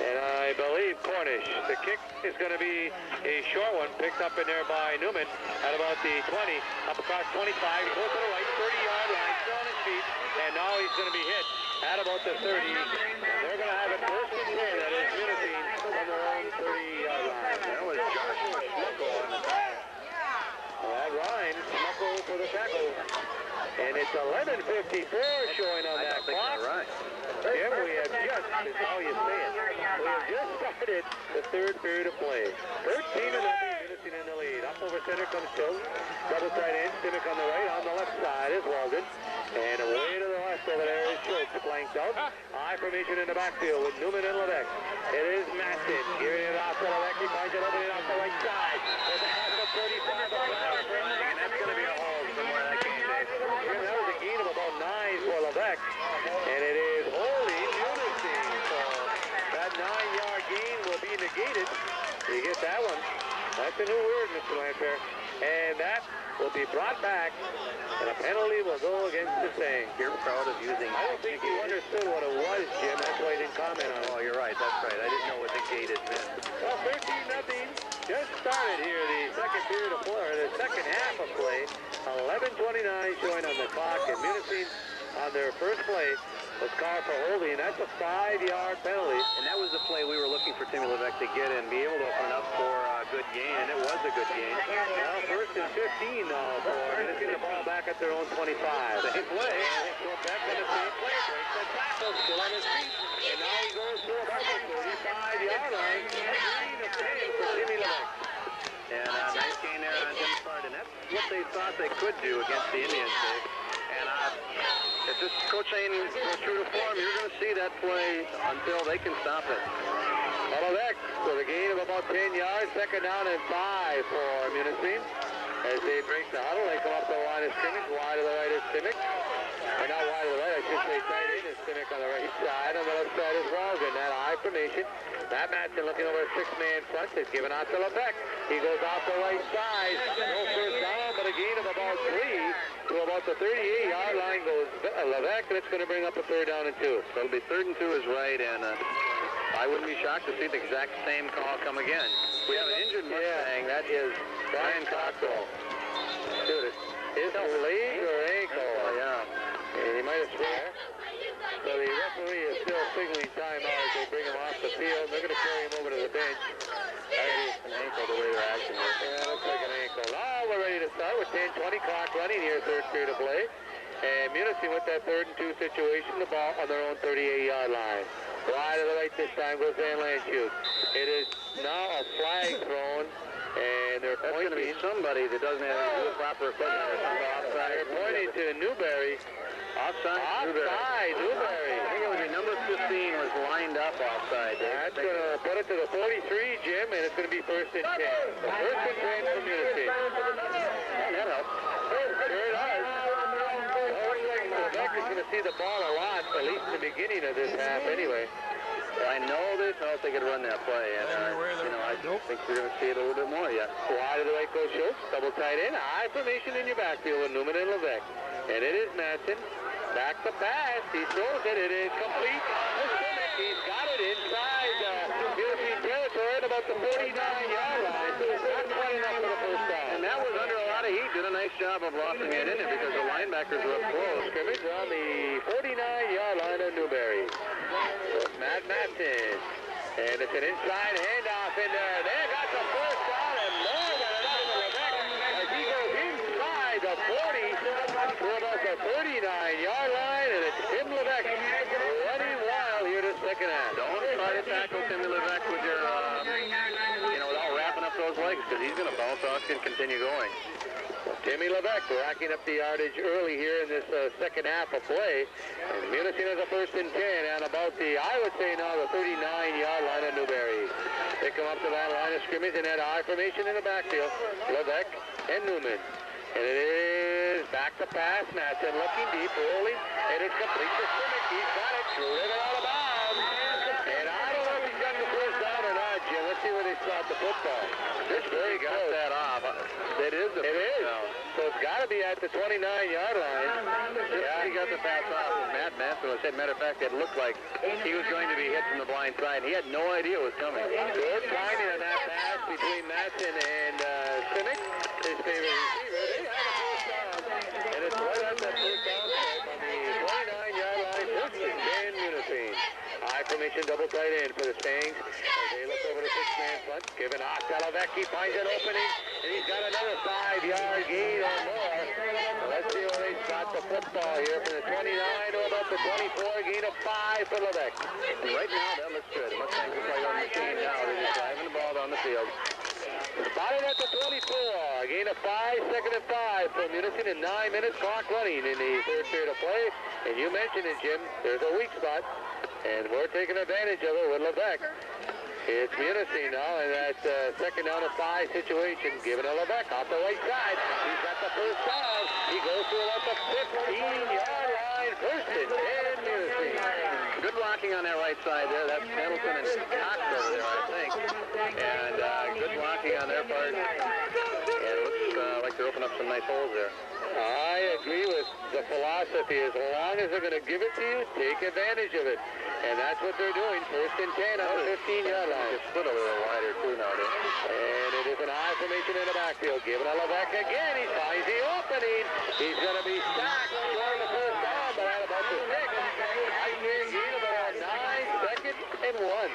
And I believe Cornish. The kick is going to be a short one, picked up in there by Newman at about the 20, up across 25. He goes to the right, 30-yard line, still on his feet, and now he's going to be hit at about the 30. They're going to have it first and 10. That is Munising on their own 30-yard line. That was Joshua Schmuckel on the back. That line, Schmuckel for the tackle. And it's 11:54 showing on that clock. Right. Jim, we have just, is how you say it, we have just started the 3rd period of play. 13-0, Munising in the lead. Up over center comes Schultz. Double tight end, Simic on the right. On the left side is Walden. And away to the left over there is Schultz, flanked out. High formation in the backfield with Newman and Lebeck. It is Matson giving it off to Lebeck. He finds it opening off the right side. With the pass of 35 and that's going to be a hold from where that came in. That was a gain of about 9 for Lebeck. And it is holding Munising. So that 9-yard gain will be negated. You get that one. That's a new word, Mr. Lanfair. And that will be brought back, and a penalty will go against the Stangs. You're proud of using. I don't think you understood what it was, Jim. That's why I didn't comment on it. Oh, you're right. That's right. I didn't know what negated meant. Well, 13-0 just started here. The second period of play, or the second half of play. 11:29 showing on the clock, and Munising on their first play was called for holding. That's a 5-yard penalty. And that was the play we were looking for Timmy Levesque to get and be able to open it up for a good gain, and it was a good gain. Now first and 15 now for Munising, the ball back at their own 25. Same play. Go back on the same play. Breaks the tackle, still on his feet. And now he goes to about the 35-yard line. 3 of 10 for Timmy Levesque. And a nice gain there on Jim's part, and that's what they thought they could do against the Indians, Dave. And if this coaching goes true to form, you're going to see that play until they can stop it. Levesque with a gain of about 10 yards, second down and 5 for Munising. As they break the huddle, they come up the line of scrimmage. Wide to the right is Simic. Or not wide to the right, I should say tight end is Simic on the right side. On the left side is Walden. That I formation. Matt Matson looking over a 6-man front is given out to Levesque. He goes off the right side. No first down, but a gain of about 3 to about the 38-yard line goes Levesque, and it's going to bring up a 3rd down and 2. So it'll be 3rd and 2 is right, and I wouldn't be shocked to see the exact same call come again. We have an injured Mustang. That is Brian Cockrell. Dude, is it leg or ankle? Oh, yeah. And he might have square. So the referee is still signaling timeout as they bring him off the field. They're going to carry him over to the bench. That is an ankle the way they're acting. Yeah, looks like an ankle. Now we're ready to start with 10-20 clock running here, 3rd period of play. And Munising with that 3rd and 2 situation, the ball on their own 38-yard line. Wide to the right this time goes Van Landshoot. It is now a flag thrown, and they're That's going to be somebody that doesn't have the proper equipment or something offside. They're pointing to Newberry. Offside, Newberry. Newberry. I think it would be number 15 was lined up offside. That's going to put it to the 43, Jim, and it's going to be 1st and 10. 1st and 10 for Munising. That helps. Sure does. Levesque is going to see the ball a lot, at least in the beginning of this half anyway. I know they felt they could run that play, and I think we're going to see it a little bit more yet. Wide to the right goes Schultz, double tight end, high formation in your backfield with Newman and Levesque. And it is Madsen. Back to pass, he throws it, it is complete. He's got it inside Munising territory at about the 49-yard line. Not quite enough for the first down. And that was under a lot of heat. Did a nice job of lofting it in there because the linebackers were up close. Scrimmage on the 49-yard line of Newberry. So it's Matt Matson. And it's an inside handoff in there. They got the first down and more than enough for Levesque as he goes inside the 40 to about the 39-yard line, and it's Tim Levesque running wild here this second half. Don't try to tackle Timmy Levesque with your, without wrapping up those legs because he's going to bounce off and continue going. Timmy Levesque racking up the yardage early here in this second half of play. And Munising has a 1st and 10 and about the, I would say now, the 39-yard line of Newberry. They come up to that line of scrimmage in that I formation in the backfield. Levesque and Newman. And it is back to pass. Madsen looking deep, rolling. It is complete to Simic. He's got it. Threw it out of bounds. And I don't know if he's got the first down or not, Jim. Let's see where they start the football. This very Got that off. It is the first down. So it's got to be at the 29-yard line. Yeah, he got the pass off. Matt Matson was hit. Matter of fact, it looked like he was going to be hit from the blind side. He had no idea it was coming. Good timing on that pass between Matson and Simic, his favorite receiver. They have a first down. And it's right at that first down stripe on the 29-yard line. 1st and 10 Munising. High formation double tight end for the Stangs. As they look over the 6-man front. Giving off to Levesque. He finds an opening. And he's got another 5-yard gain or more. Let's see where they start the football here from the 29 to about the 24. Gain of 5 for Levesque. And right now, that looks good. Mustangs are playing on the machine now. They're just driving the ball down the field. Spotted at the 24. Gain of 5, 2nd and 5 for Munising and 9 minutes clock running in the 3rd period of play. And you mentioned it, Jim. There's a weak spot. And we're taking advantage of it with Levesque. It's Munising now in that 2nd down and 5 situation. Giving to Levesque off the right side. He's got the first down. He goes to about the 15-yard line. 1st and 10 Munising. Good blocking on that right side there. That's Middleton and Cox over there, I think. And good blocking on their part. And it looks like they're opening up some nice holes there. I agree with the philosophy. As long as they're going to give it to you, take advantage of it. And that's what they're doing. 1st and 10 on the 15-yard line. It's split a little wider, too, nowadays. And it is an high formation in the backfield. Giving to Levesque again. He finds the opening. He's going to be sacked. Short of the first down, but out of 1-1.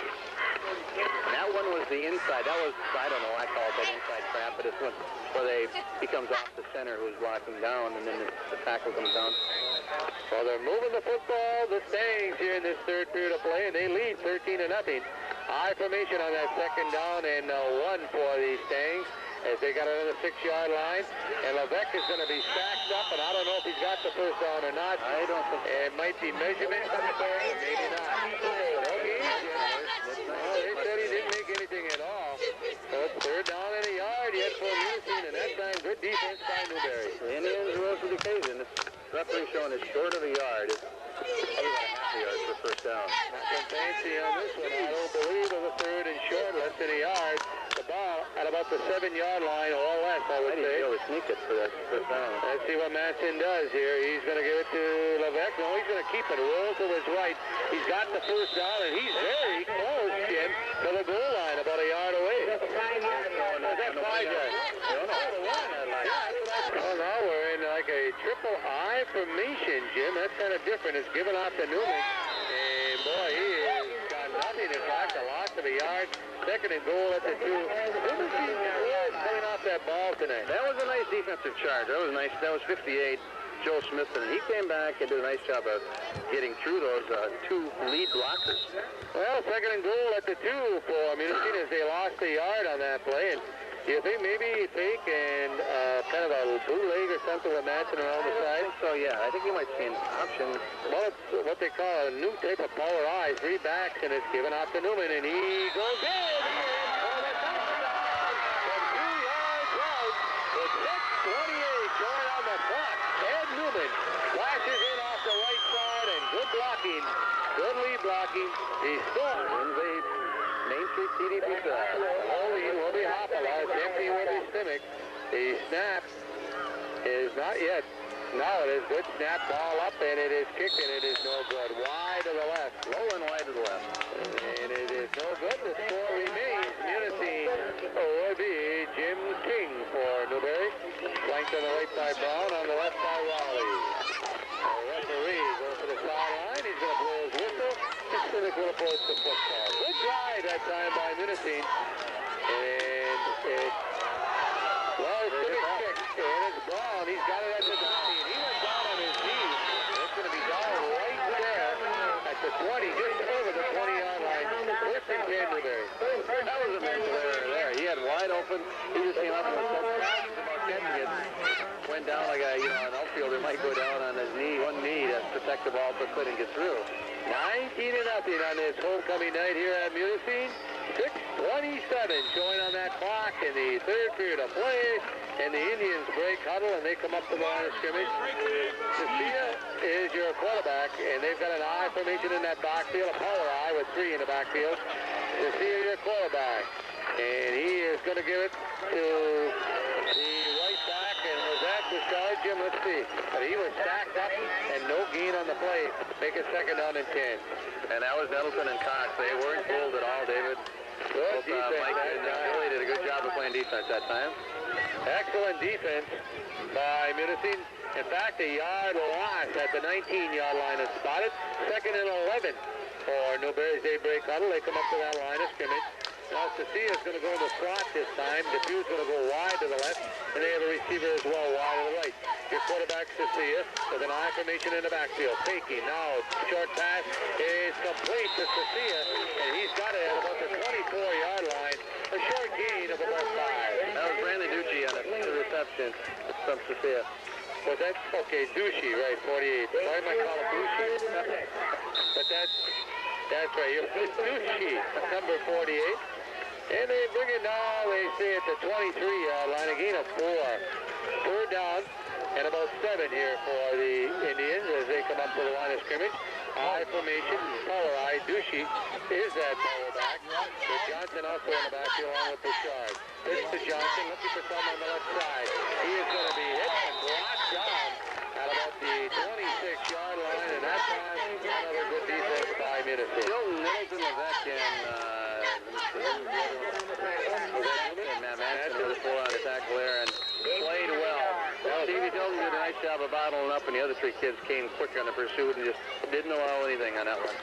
That one was the inside. That was, I don't know, I call it that inside trap, but it's when where he comes off the center who's blocking down, and then the tackle comes down. Well, they're moving the football, the Stangs here in this third period of play, and they lead 13-0. High formation on that second down, and 1 for the Stangs as they got another 6-yard line. And Levesque is going to be stacked up, and I don't know if he's got the first down or not. I don't think it might be measurement coming back, maybe not. Okay. They said he didn't make anything at all. So it's third down and a yard yet for Munising, and that time good defense by Newberry. The Indians rose to the occasion. This referee showing it's short of a yard. It's probably about a half a yard for first down. Nothing fancy on this one. I don't believe it was third and short, less than a yard. The ball at about the 7-yard line or less, I would say. He'll sneak it for that first down. Let's see what Matson does here. He's going to give it to Levesque. No, he's going to keep it. Roll to his right. He's got the first down, and he's very close, Jim, to the goal line, about a yard away. That's a 5-yard line. Is that 5 yards? Oh, now we're in like a triple I formation, Jim. That's kind of different. It's given off to Newman. And boy, he has got nothing. In fact, a loss of a yard. Second and goal at the 2. Newman's coming off that ball tonight. That was a nice defensive charge. That was nice. That was 58. Joe Smith, and he came back and did a nice job of getting through those 2 lead blockers. Well, second and goal at the 2 for Munising as they lost a yard on that play. And you think maybe fake and kind of a bootleg or something with Matson around the side? So, yeah, I think you might see an option. Well, it's what they call a new type of power eye. 3 backs, and it's given off to Newman, and he goes in. For the touchdown from 2 yards out with 6:28 going on the clock. Ed Newman flashes in off the right side, and good blocking. Good lead blocking. He scores. Main Street TD pizza. Holding will be Hoppala. Empty will be Simic. The snap is not yet. Now it is good snap. Ball up, and it is kicked, and it is no good. Wide to the left. Low and wide to the left. And it is no good. The score remains Munising would be Jim King for Newberry. Flanked on the right side, Brown. On the left side, Raleigh. The referee goes to the sideline. He's going to blow his whistle. Civic will approach the football. Good drive that time by Munising. And it's, well, Civic kicked. And it's Brown. He's got it at the 20. And he went down on his knees. It's going to be down right there at the 20, just over the 20-yard line. First and 10, Newberry. That was a nice player there. He had wide open. He just came up and was so fast about catching it. Went down like an outfielder might go down on his knee, one knee to protect the ball so couldn't get through. 19-0 on this homecoming night here at Munising. 6:27 showing on that clock in the third period of play. And the Indians break huddle, and they come up to the line of scrimmage. Sophia is your quarterback, and they've got an I formation in that backfield, a power I with 3 in the backfield. Sophia, your quarterback. And he is going to give it to the right back, and was that the charge, Jim? Let's see. But he was stacked up, and no gain on the play. Make it second down and 10. And that was Nettleton and Cox. They weren't fooled at all, David. Good defense. Mike and Billy did a good job of playing defense that time. Excellent defense by Munising. In fact, a yard loss at the 19-yard line is spotted. Second and 11 for Newberry's daybreak huddle. They come up to that line of scrimmage. Now, Cecilia is going to go in the slot this time. Defue's going to go wide to the left, and they have a receiver as well wide to the right. Your quarterback, Cecilia, with an I formation in the backfield. Faking. Now, short pass is complete to Cecilia, and he's got it at about the 24-yard line. A short gain of about 5. That was Brandon Ducci on the reception from Cecilia. Was that? Okay, Ducci, right, 48. Why am I calling Ducci? But that's right. It's Ducci, number 48. And they bring it now, they say at the 23-yard line, a gain of 4. Third down and about 7 here for the Indians as they come up to the line of scrimmage. I formation, power I. Ducci is that power back. With Johnson also in the backfield along with Bouchard. Pitch to Johnson, looking for someone on the left side. He is going to be hit and blocked down at about the 26-yard line, and that time another good defense by Munising. Still Middleton, Levesque, and Matson, another 4 on the tackle there, and played well. Stevie Tilden did a nice job job of bottling up, and the other three kids came quick on the pursuit and just didn't allow anything on that one.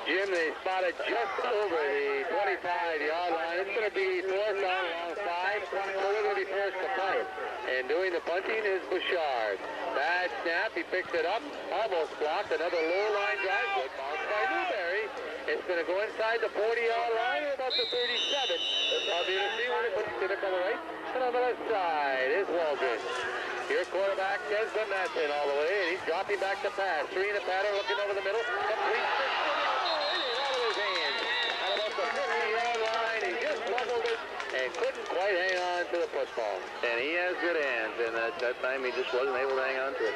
Jim, they spotted just over the 25-yard line. It's going to be fourth down along 5, so we're going to be first to punt. And doing the punting is Bouchard. Bad snap, he picks it up, almost blocked. Another low line drive, good bounce by Newberry. It's going to go inside the 40-yard line, or about the 37. I'll be able to see when it puts it on the right, and on the left side is Waldron. Your quarterback, Desmond Matson, all the way, and he's dropping back to pass. 3 in the pattern, looking over the middle. Complete out of his hands. At about the 50-yard line, he just muzzled it and couldn't quite hang on to the football. And he has good hands, and that time he just wasn't able to hang on to it.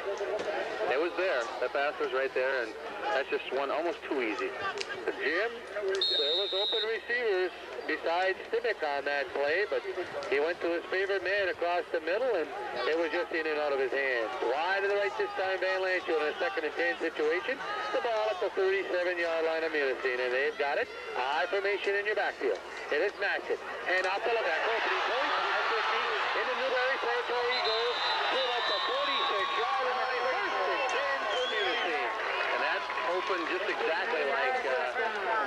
It was there. That pass was right there, and that's just one almost too easy. Jim, there was open receivers besides Simic on that play, but he went to his favorite man across the middle, and it was just in and out of his hands. Wide to the right this time, Van Lanschel in a 2nd and 10 situation. The ball at the 37-yard line of Munising, and they've got it. High formation in your backfield. It is Matson, and out to Levesque, opening 45-50 into Newberry territory. He goes to about the 46-yard line, first and 10 for Munising. And that's open just exactly like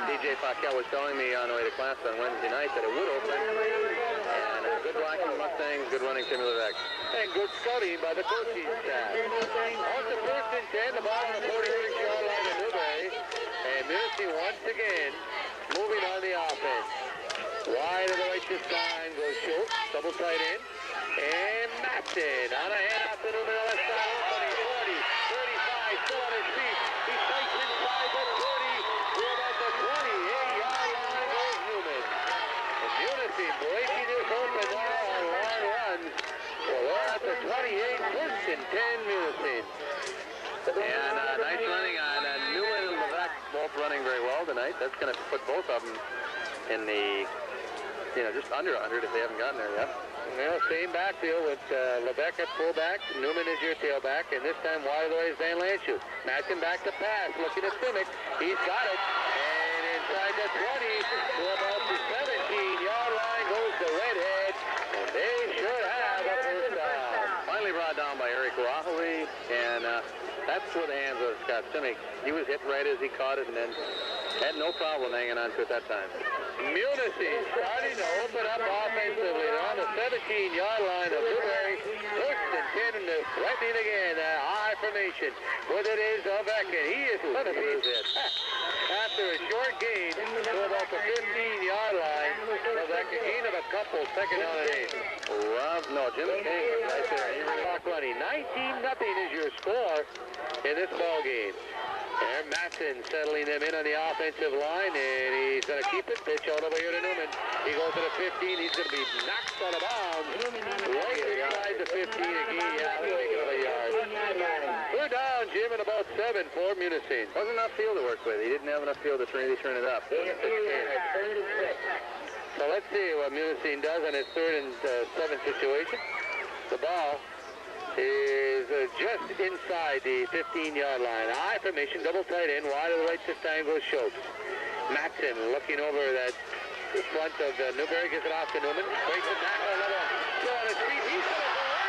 DJ Paquette was telling me on the way to class on Wednesday night that it would open. And good blocking from Mustangs, good running Timmy Levesque. And good scouting by the coaching staff. On the first and 10, the ball on the 46-yard line of Newberry. And Munising once again moving on the offense. Wide to the right this time goes Schultz, double tight end. And Matson on a handoff to Newman on the left side, opening 40, 35, still on his feet. He fights inside the 40, to about the 28-yard line goes Newman. And Munising breaking this open now on long runs. So we're at the 28, first and 10 Munising. And nice running on Newman and Levesque, both running very well tonight. That's going to put both of them in the, just under 100 if they haven't gotten there yet. Well, same backfield with Levesque at fullback. Newman is your tailback, and this time wide of the way is Van Lanschel. Matson back to pass, looking at Simic. He's got it, and inside the 20 to about the 17-yard line goes the Redhead, and they should have a first down. Finally brought down by Eric Rahali, and that's where the hands of Scott Simic. He was hit right as he caught it, and then had no problem hanging on to it that time. Munising starting to open up offensively. They're on the 17-yard line of Newberry. First and 10 and threatening again. High formation. With it is Levesque, and he is going to lose it. After a short gain to about the 15-yard line, Levesque a gain of a couple, 2nd down and 8. Jim King is right there. He's clock running. 19-0 is your score in this ball game. And Matson settling them in on the offensive line, and he's going to keep it. Pitch all the way here to Newman. He goes to the 15. He's going to be knocked out of bounds. Right inside the 15 again. Yeah, we'll make it a yard. We're down, Jim, at about 7 for Munising. Wasn't enough field to work with. He didn't have enough field to really turn it up. So let's see what Munising does on his 3rd and 7 situation. The ball is just inside the 15-yard line. High formation, double tight end, wide to the right this time goes Schultz. Matson looking over that front of Newberry, gets it off to Newman. Breaks the tackle, another still on his feet. He's going to go in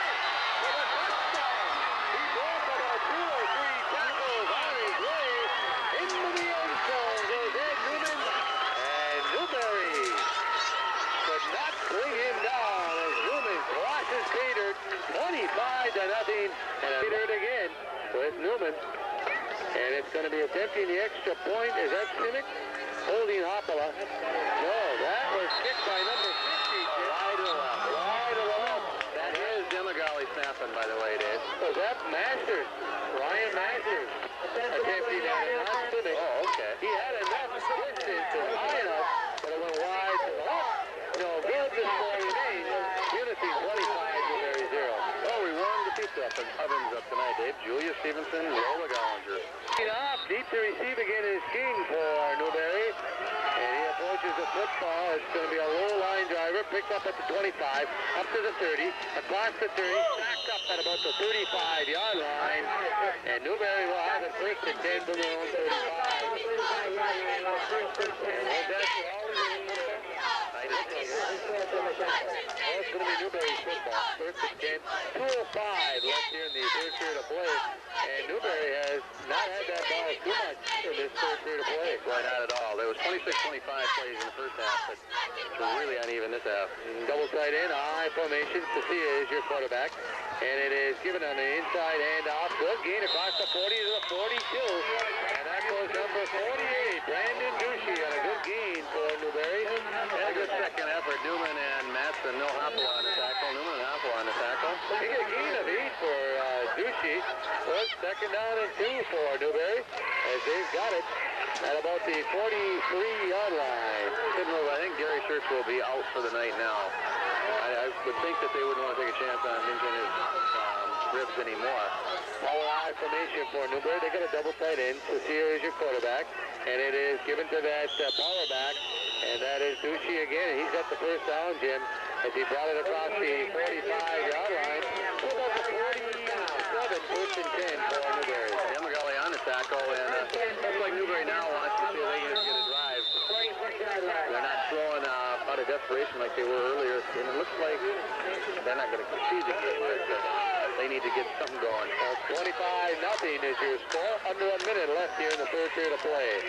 for the touchdown. He broke about 2 or 3 tackles on his way into the end zone. Goes Ed Newman, and Newberry could not bring him down as Newman crosses Tater 25-0, and Tater again with Newman. And it's going to be attempting the extra point. Is that Simic holding Hoppala? No, that was kicked by number 50. Wide to the left. Wide to the left. That is Demagali snapping, by the way, Dave. Was that Masters? Ryan Masters attempting that, not Simic. Oh, okay. He had enough distance and high enough, but it went wide to the left. No good, the score remains. Munising 25, Newberry 0. Oh, we warmed the pizza ovens up tonight, Dave. Julia Stevenson, Lola Gollinger. Off, deep to receive again is King for Newberry. And he approaches the football. It's going to be a low line driver. Picked up at the 25, up to the 30, across the 30, stacked up at about the 35-yard line. And Newberry will have it first and 10 from their own 35. And with that, Well, it's going to be Newberry's football. First and 10. 2:05 left here in the third period of play. And Newberry has not had that ball too much in this third period of play. Right, not at all. There was 26-25 plays in the first half, but it's really uneven this half. Double tight end, I formation. Cecilia is your quarterback. And it is given on the inside handoff. Good gain across the 40 to the 42. And that goes number 48. Brandon Ducey on a good gain for Newberry. And a good second effort. Newman and Matson, no Hopple on the tackle. Newman and Hopple on the tackle. He got a gain of 8 for Ducey. Well, second down and 2 for Newberry as they've got it at about the 43-yard line. I think Gary Church will be out for the night now. I would think that they wouldn't want to take a chance on injuring his ribs anymore. Power I formation for Newberry. They got a double tight end. Cecilia is your quarterback. And it is given to that power back. And that is Ducey again. He's got the first down, Jim, as he brought it across the 45-yard line. To about the 47, first and 10 for Newberry. Yamagali on the tackle, and looks like Newberry now wants to see if they can just get a drive. They're not throwing out of desperation like they were earlier, and it looks like they're not going to concede the game, but they need to get something going. 25-0 is your score. Under a minute left here in the third period of play.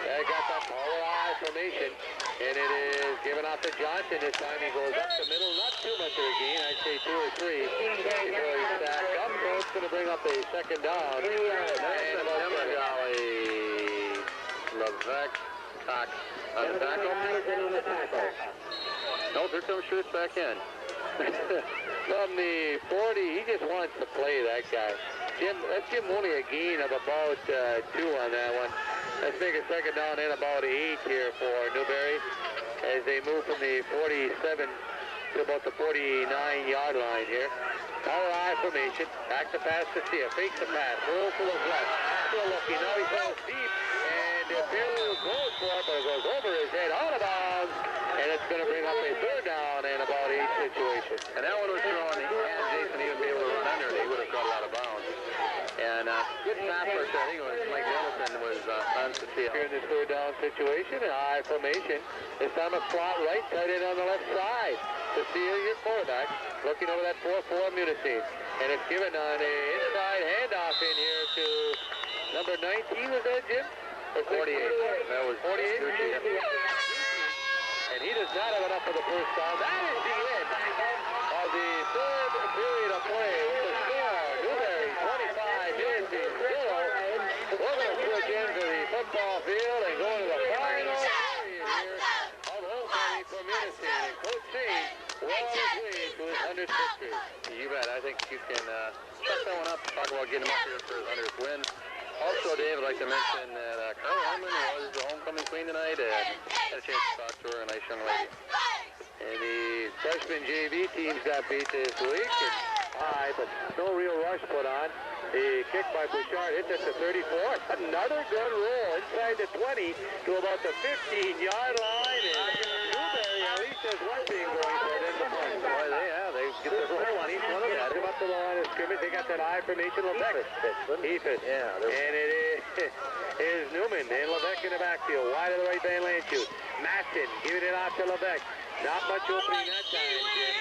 They got that power I formation, and it is given off to Johnson. This time he goes up the middle. Not too much of a gain. I'd say 2 or 3 before he stacks up. So it's going to bring up a second down. And Yamagali, Levesque, Cox on the tackle. No, they're coming shirts back in. From the 40, he just wants to play that guy. Jim, let's give him only a gain of about 2 on that one. Let's make a second down and about 8 here for Newberry as they move from the 47 to about the 49-yard line here. Power I formation. Back to pass to Sia. Fakes the pass. Rolls to the left. Still looking. Now he falls deep. And Bill goes for it, but it goes over his head out of bounds. And it's going to bring up a third down and about 8 situation. And that one was thrown, and Jason even be able to run under it. He would have got it out of bounds. And good pass rush, I think it was Mike Middleton was on Cecilia. Here in this third down situation, I formation. This time a slot right, tight end on the left side. Cecilia, your quarterback, looking over that 4-4 Munising. And it's given on a inside handoff in here to number 19, was that, Jim? Or 48. That was 48. And he does not have enough for the first down. That is the end of the third period of play with the score. Newberry 25, Munising 0. We're going to switch into the football field and go to the final period here of homecoming for Munising. And Coach Shane well on his way to his 100th victory. You bet. I think you can chuck that one up, talk about getting him up here for his 100th win. Also, Dave, I'd like to mention that Carol Herman was the homecoming queen tonight and had a chance to talk to her, a nice young lady. And the freshman JV teams got beat this week. And high, but no real rush put on. The kick by Bouchard hits at the 34. Another good roll inside the 20 to about the 15-yard line. And Newberry at least has one thing going for them. Boy, they have. They get the roll on each one of them. Come up the line of scrimmage. They got that I formation. Levesque. Heathis. Yeah. And it is Newman and Levesque in the backfield. Wide of the right Van Lanchute. Maston giving it off to Levesque. Not much opening that time, Jim.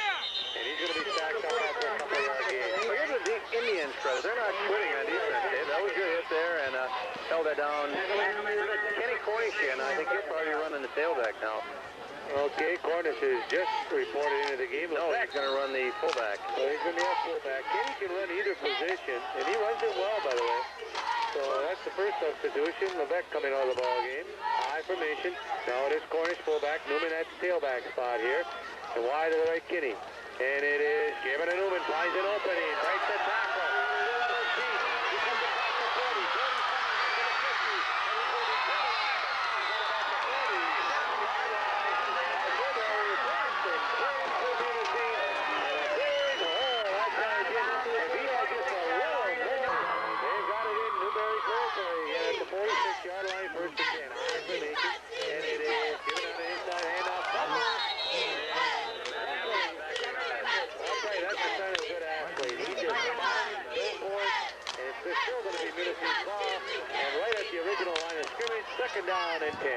And he's going to be stacked up after a couple yard gain. Well, give the Indians credit. They're not quitting on defense, Dave. That was a good hit there and held that down. Kenny Cornish in. I think he'll probably be running the tailback now. Okay, Cornish is just reported into the game. No, he's going to run the fullback. So he's going to be a fullback. Kenny can run either position, and he runs it well, by the way. So that's the first substitution. Levesque coming out of the ball game. I formation. Now it is Cornish fullback. Newman at the tailback spot here. And wide to the right, Kinney. And it is given to Newman. Finds an opening. Breaks the tackle. Munising's ball, and right at the original line of scrimmage, second down and 10.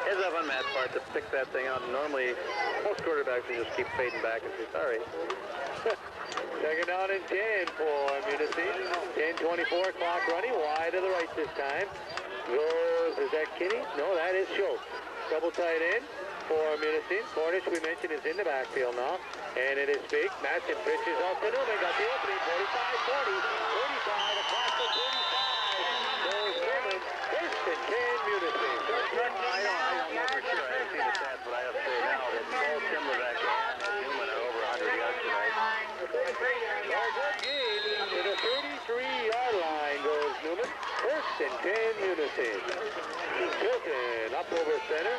Heads up on Matt's part to pick that thing out. Normally, most quarterbacks will just keep fading back and say, sorry. Second down and 10 for Munising. 10:24 clock running. Wide to the right this time. Goes, is that Kinney? No, that is Schultz. Double tight end for Munising. Cornish, we mentioned, is in the backfield now. And it is fake. Massive pitches out to Newman. Got the opening. 45, 40, 35, across the 35. Goes Newman. First and 10, Munising. I don't know for sure. I haven't seen the stats, but I have to say now that both Timberback and Newman are over 100 yards tonight. Well, good gain to the 33-yard line goes Newman. First and 10, Munising. Tilton up over center.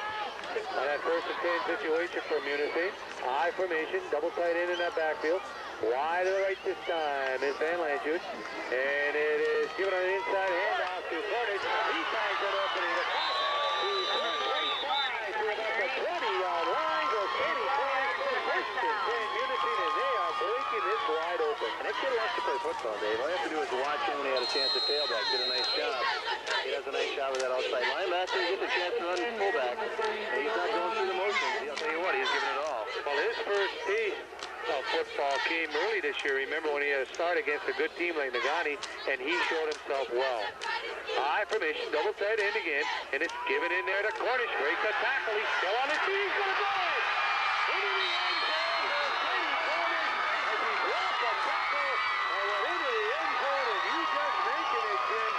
On that first and 10 situation for Munising. High formation, double tight end in that backfield. Wide to the right this time is Van Lanschut. And it is given on an inside handoff to Cornish. He finds an opening. He's 25 to about the 20-yard line. Goes Kenny Cornish. First and 10, Munising, and they are breaking this wide open. And that kid likes to play football, Dave. All you have to do is watch him when he had a chance at tailback. Did a nice job. He does a nice job with that outside linebacker. He gets a chance to run fullback. And he's not going through the motions. I'll tell you what, he's giving it all. Well, his first taste of football came early this year. Remember when he had a start against a good team like Nagani, and he showed himself well. High formation, double tight end again, and it's given in there to Cornish. Breaks a tackle. He's still on his feet. He's going to go it. Into the end zone. Kenny Cornish as he dropped a tackle and went into the end zone, and you just mentioned it, Jim.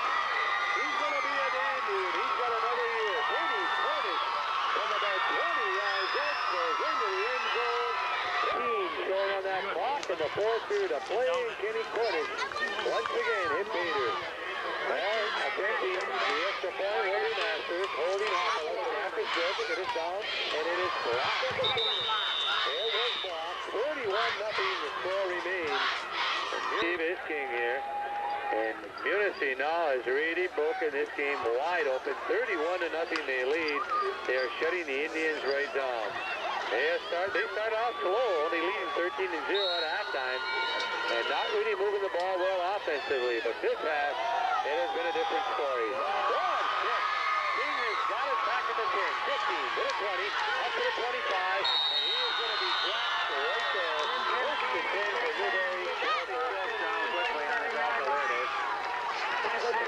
He's going to be a dandy, and he's got another year. Kenny Cornish from about 20 yards out goes into the end zone. Showing on that clock in the fourth period of play, Kenny Cornish once again hit Bader. Well, attempting the extra point, Willie Masters holding off a less than half a stretch. It is down, and it is blocked. It was blocked. 31-0, the score remains. Davis King here. And Munising now has really broken this game wide open. 31-0 they lead. They are shutting the Indians right down. They start off slow, only leading 13-0 at halftime, and not really moving the ball well offensively. But this half, it has been a different story. One kick. King has got it back at the 10, 15, to the 20, up to the 25, and he is going to be dropped right there. First and 10 for Newberry. Down quickly on the tackle. There it is.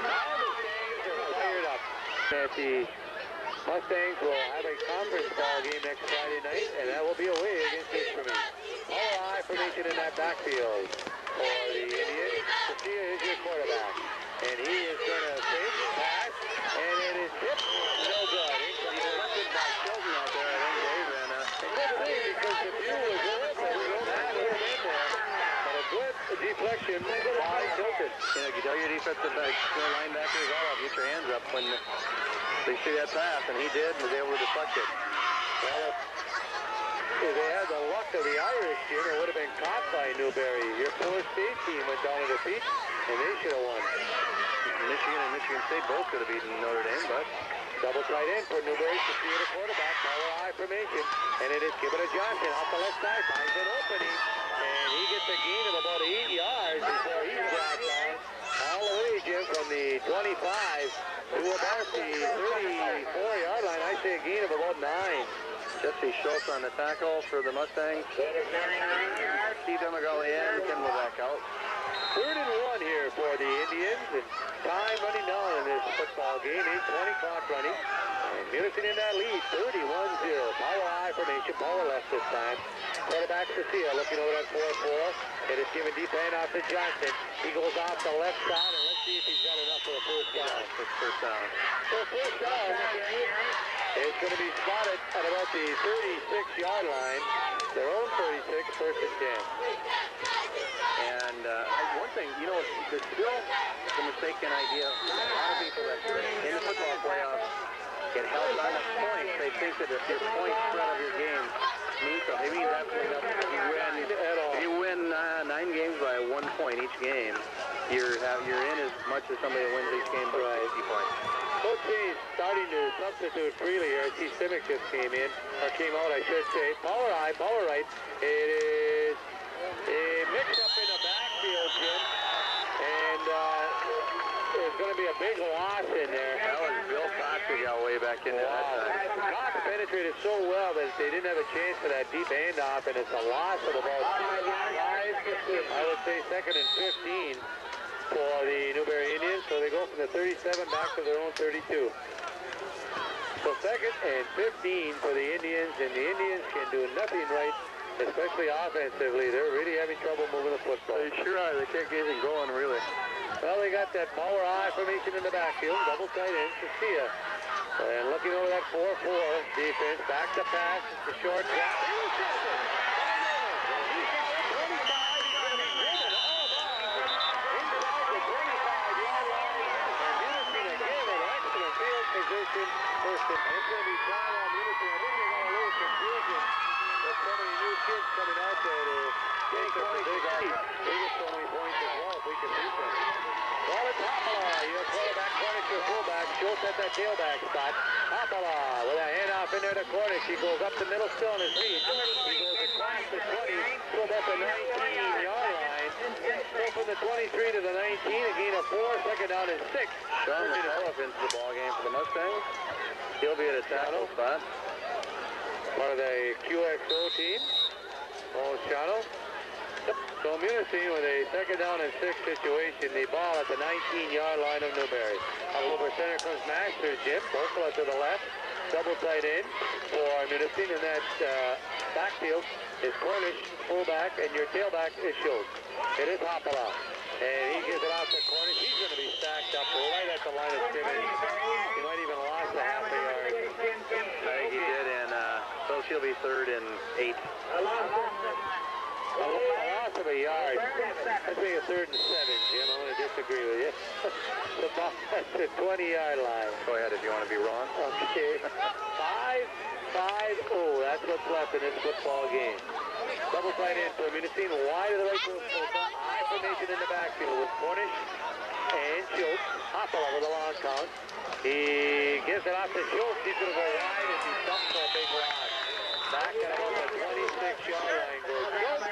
Now the Mustangs are fired up. That the Mustangs will have a conference ball game next Friday night, and that will be away against Newberry. All high formation in that backfield for the Indians. Sophia is your quarterback, and he is going to take the pass, and it is tipped. No good. Intercepted by Shelton out there, I think, Dave. And good thing because the view was open. We don't have him in there. But a good deflection by Tilton. you know, you tell your defensive linebackers, all of you, get your hands up when they see that pass, and he did, and was able to deflect it. Well, if they had the luck of the Irish team, it would have been caught by Newberry. Your poor State team went down to defeat, and they should have won. Michigan and Michigan State both could have beaten Notre Dame, but double tight end for Newberry to see the quarterback, power high formation, and it is given to Johnson off the left side, finds an opening, and he gets a gain of about 8 yards before he's dropped down. All the way, Jim, from the 25 to about the 34-yard line. I say a gain of about 9. Jesse Schultz on the tackle for the Mustangs. Steve Demagali in, Ken will back out. 3rd and 1 here for the Indians, and time running down in this football game. 8:20 clock running. And Munising in that lead, 31-0. Power high formation, power left this time. Quarterback Cecilia looking over that 4-4. It is given deep handoff to Johnson. He goes off the left side, and let's see if he's got enough for a first down. First down. So first down is going to be spotted at about the 36-yard line. Their own 36, 1st and 10. And one thing, you know, there's still the mistaken idea. A lot of people that in the football playoffs get held on the points. They think that if your point spread of your game means something, it means absolutely nothing. If you win 9 games by 1 point each game, you're in as much as somebody that wins each game by 50 points. Coach is starting to substitute freely here. I see Simic just came in, or came out, I should say. Power high, power right. It is a mix-up in the backfield, Jim. And there's going to be a big loss in there. That was Bill Cox He got way back into that time. Cox penetrated so well that they didn't have a chance for that deep handoff, and it's a loss of about 5, I would say 2nd and 15 for the Newberry Indians. So they go from the 37 back to their own 32. So 2nd and 15 for the Indians, and the Indians can do nothing right, especially offensively. They're really having trouble moving the football. They sure are. They can't get anything going, really. Well, they got that power I formation in the backfield, double tight end, Cecilia. And looking over that 4-4 defense, back to pass, it's a short drop. Position, first and it's going to be flying on Munising. I think they got a little confusion with so many new kids coming out there to take up the big lead. They get so many points as well if we can beat them. Well, it's Hopala, your quarterback, Cornish, your fullback. Schultz at that tailback spot. Hopala with a handoff in there to Cornish. He goes up the middle still on his feet. He goes across the 20, pulled up the 19-yard line. So from the 23 to the 19, a gain of 4, second down and 6. Sean McCullough into the ball game for the Mustangs. He'll be at a tackle spot. Part of the QXO team. Oh, Shano. So Munising with a second down and 6 situation. The ball at the 19-yard line of Newberry. Up over center comes Masters, Jim. Bokola to the left. Double tight end for Munising. In that backfield is Cornish, fullback, and your tailback is Schultz. It is Hopala. And he gives it out to Cornish. He's going to be stacked up right at the line of scrimmage. He might even lost a half a yard. I think he did, and so she'll be 3rd and 8. A loss of a yard. Let's make it 3rd and 7, Jim. I'm going to disagree with you. The ball at the 20-yard line. Go ahead if you want to be wrong. Okay. 5-5-0. That's what's left in this football game. Double tight end for Munising. Wide of the right field. High formation in the backfield with Cornish and Schultz. Hopala with a long count. He gives it off to Schultz. He's going to go wide and he dumps for a big loss. Back at about the 26-yard line goes Schultz.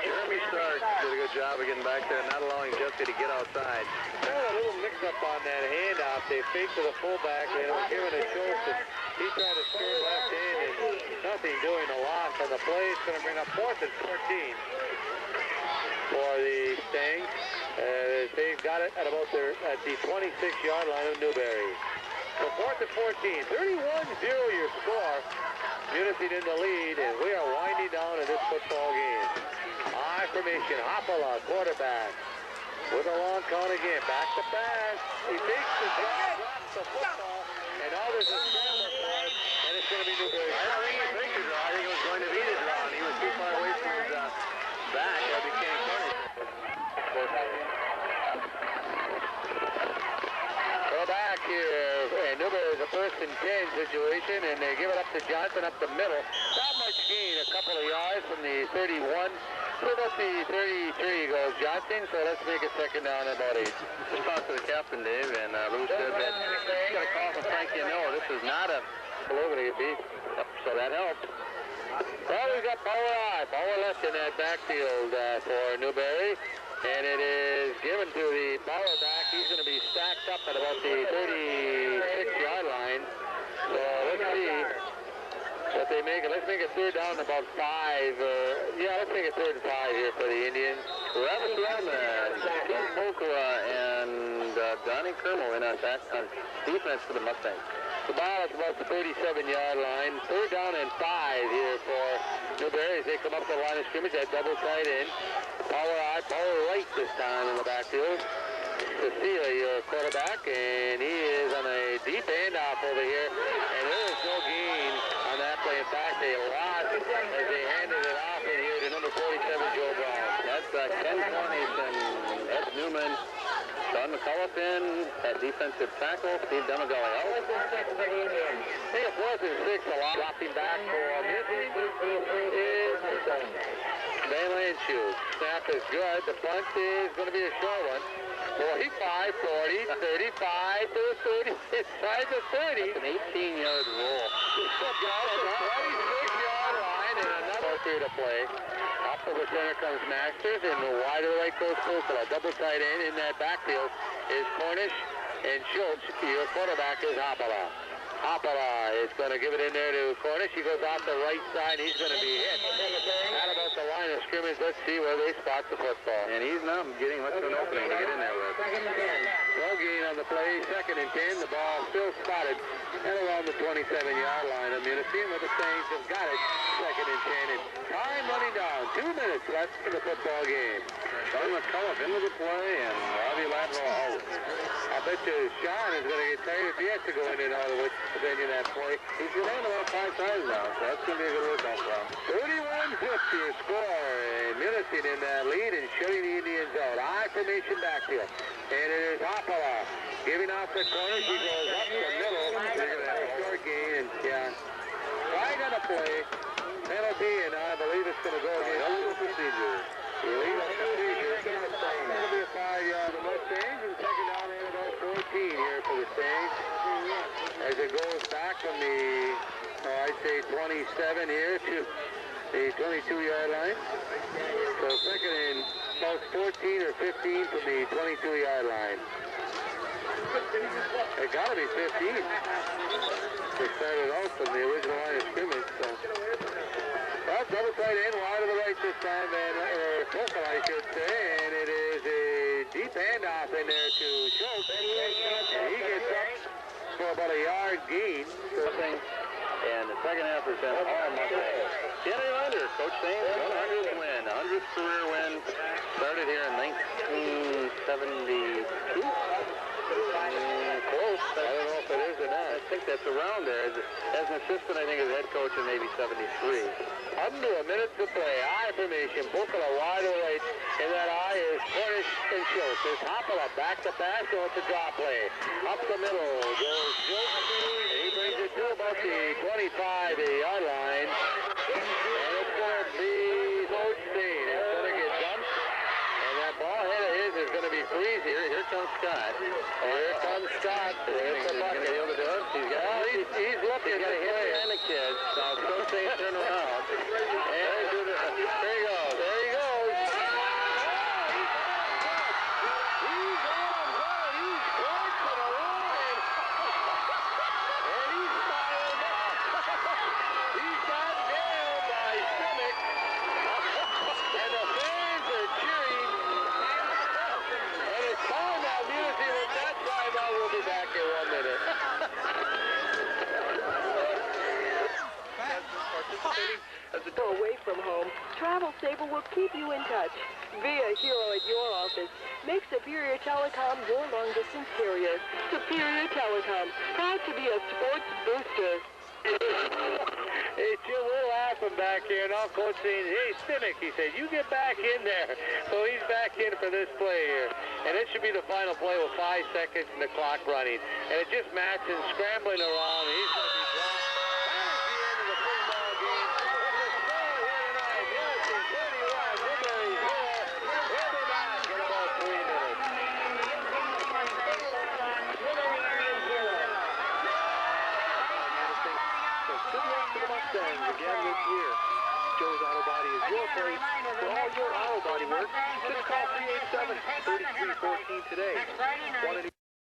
Jeremy Stark did a good job of getting back there, not allowing Jesse to get outside. There was a little mix-up on that handoff. They faked to the fullback and it was given to Schultz. He tried to skirt left in and nothing doing a loss on the play. It's going to bring up 4th and 14 for the Stangs. They've got it at about the 26-yard line of Newberry. So 4th and 14, 31-0 your score. Munising in the lead, and we are winding down in this football game. I formation, Hopala, quarterback. With a long count again, back to pass. He takes the drop, drops the football, and now there's a scramble for it, and it's going to be Newberry. I don't think he faked the draw. I think it was going to be the draw, and he was too far away from his back. That became Cornish. Go back here, and Newberry is a 1st and 10 situation, and they give it up to Johnson up the middle. Not much gain, a couple of yards from the 31. So about the 33 goes Johnson, so let's make it second down and about 8. Just talked to the captain, Dave, and Lou said that he's got a call from Frankie. No, this is not a below to get beat. So that helps. Well, we've got power left in that backfield for Newberry. And it is given to the power back. He's going to be stacked up at about the 36-yard line. So let's see what they make it. Let's make it 3rd down about 5. Let's make it 3rd and 5 here for the Indians. Travis Roman, Steve Mokura, and Donnie Kermel in on defense for the Mustangs. The ball is about the 37-yard line. 3rd down and 5 here for Newberry as they come up the line of scrimmage. That double tight end. Power right this time in the backfield. Cecilia, your quarterback, and he is on a deep handoff over here. And there is no gain on that play. In fact, they lost as they handed it off in here to number 47, Joe Brown. That's Ken Cornish and Ed Newman. Sean McCullough in at defensive tackle. Steve Demagali out. I think it 4th and 6 a lot. Dropping back for Munising is Van Landshoe. Snap is good. The punt is going to be a short one. 45, 40, 35 to the 30, inside the 30. That's an 18-yard roll. 26-yard line and another 3 to play. Up to the center comes Masters, and the wide to the right goes Kokola. Double tight end in that backfield is Cornish and Schultz. Your quarterback is Hopala. Hopala is going to give it in there to Cornish. He goes out the right side. He's going to be hit at about the line of scrimmage. Let's see where they spot the football. And he's not getting much of an opening to get in there with. No gain on the play. 2nd and 10. The ball still spotted and around the 27-yard line of Munising, where the Saints have got it. 2nd and 10. And time running down. 2 minutes left in the football game. Sean McCullough into the play, and Robbie Ladwell out. I bet you Sean is going to get tired if he has to go in and out of it, defending that play. He's been on about 5 times now, so that's going to be a good workout for him. 31-50 your score, and Munising in that lead and shutting the Indians out. I formation backfield, and it is Hopala giving off the corner. He goes up the middle. They're going to have a short gain, and flag on the play, penalty, and I believe it's going to go against illegal procedure. Illegal procedure. It's going to be a 5-yard Mustangs, and 2nd down and about 14 here for the Saints. As it goes back from the, I'd say 27 here to the 22-yard line. So 2nd and about 14 or 15 from the 22-yard line. It got to be 15. They started out from the original line of scrimmage. So. Well, double tight end, wide to the right this time, or Focal, I should say, and it is a deep handoff in there to Schultz. And he gets up for about a yard gain. And the second half is all Mustangs. Get it under, Coach Saints, 100th win, 100th career win. Started here in 1972. Close. I don't know if it is or not. I think that's around there. As an assistant, I think as head coach in maybe 73. Under a minute to play. I formation. Bukala wide away. And that eye is Cornish and Schultz. There's Hopala back to pass. So it's a draw play. Up the middle goes Schultz. And he brings it to about the 25-yard line. And it's going to be Goldstein. It's going to get dumped. And that ball head of his is going to be freeze here. Here comes Scott. Here comes Scott. It's a bucket. He's looking. He's got to hit the kid. So Coach Saints turn around. And there he goes. There he goes. He's on. He's close to the line. And he's fired up. He's got nailed by Simic. And the fans are cheering. And it's time out. Munising with that timeout. We'll be back in 1 minute. As a door away from home, Travel Saver will keep you in touch. Via Hero at your office. Make Superior Telecom your long-distance carrier. Superior Telecom, proud to be a sports booster. Hey, Jim, we're laughing back here, and I'll coach saying, hey, Simic, he said, you get back in there. So he's back in for this play here. And it should be the final play with 5 seconds and the clock running. And it just matches scrambling around. And he's going to be dropped. Again this year. Joe's Auto Body is your place for all your auto body work. Just call 387-3314 today.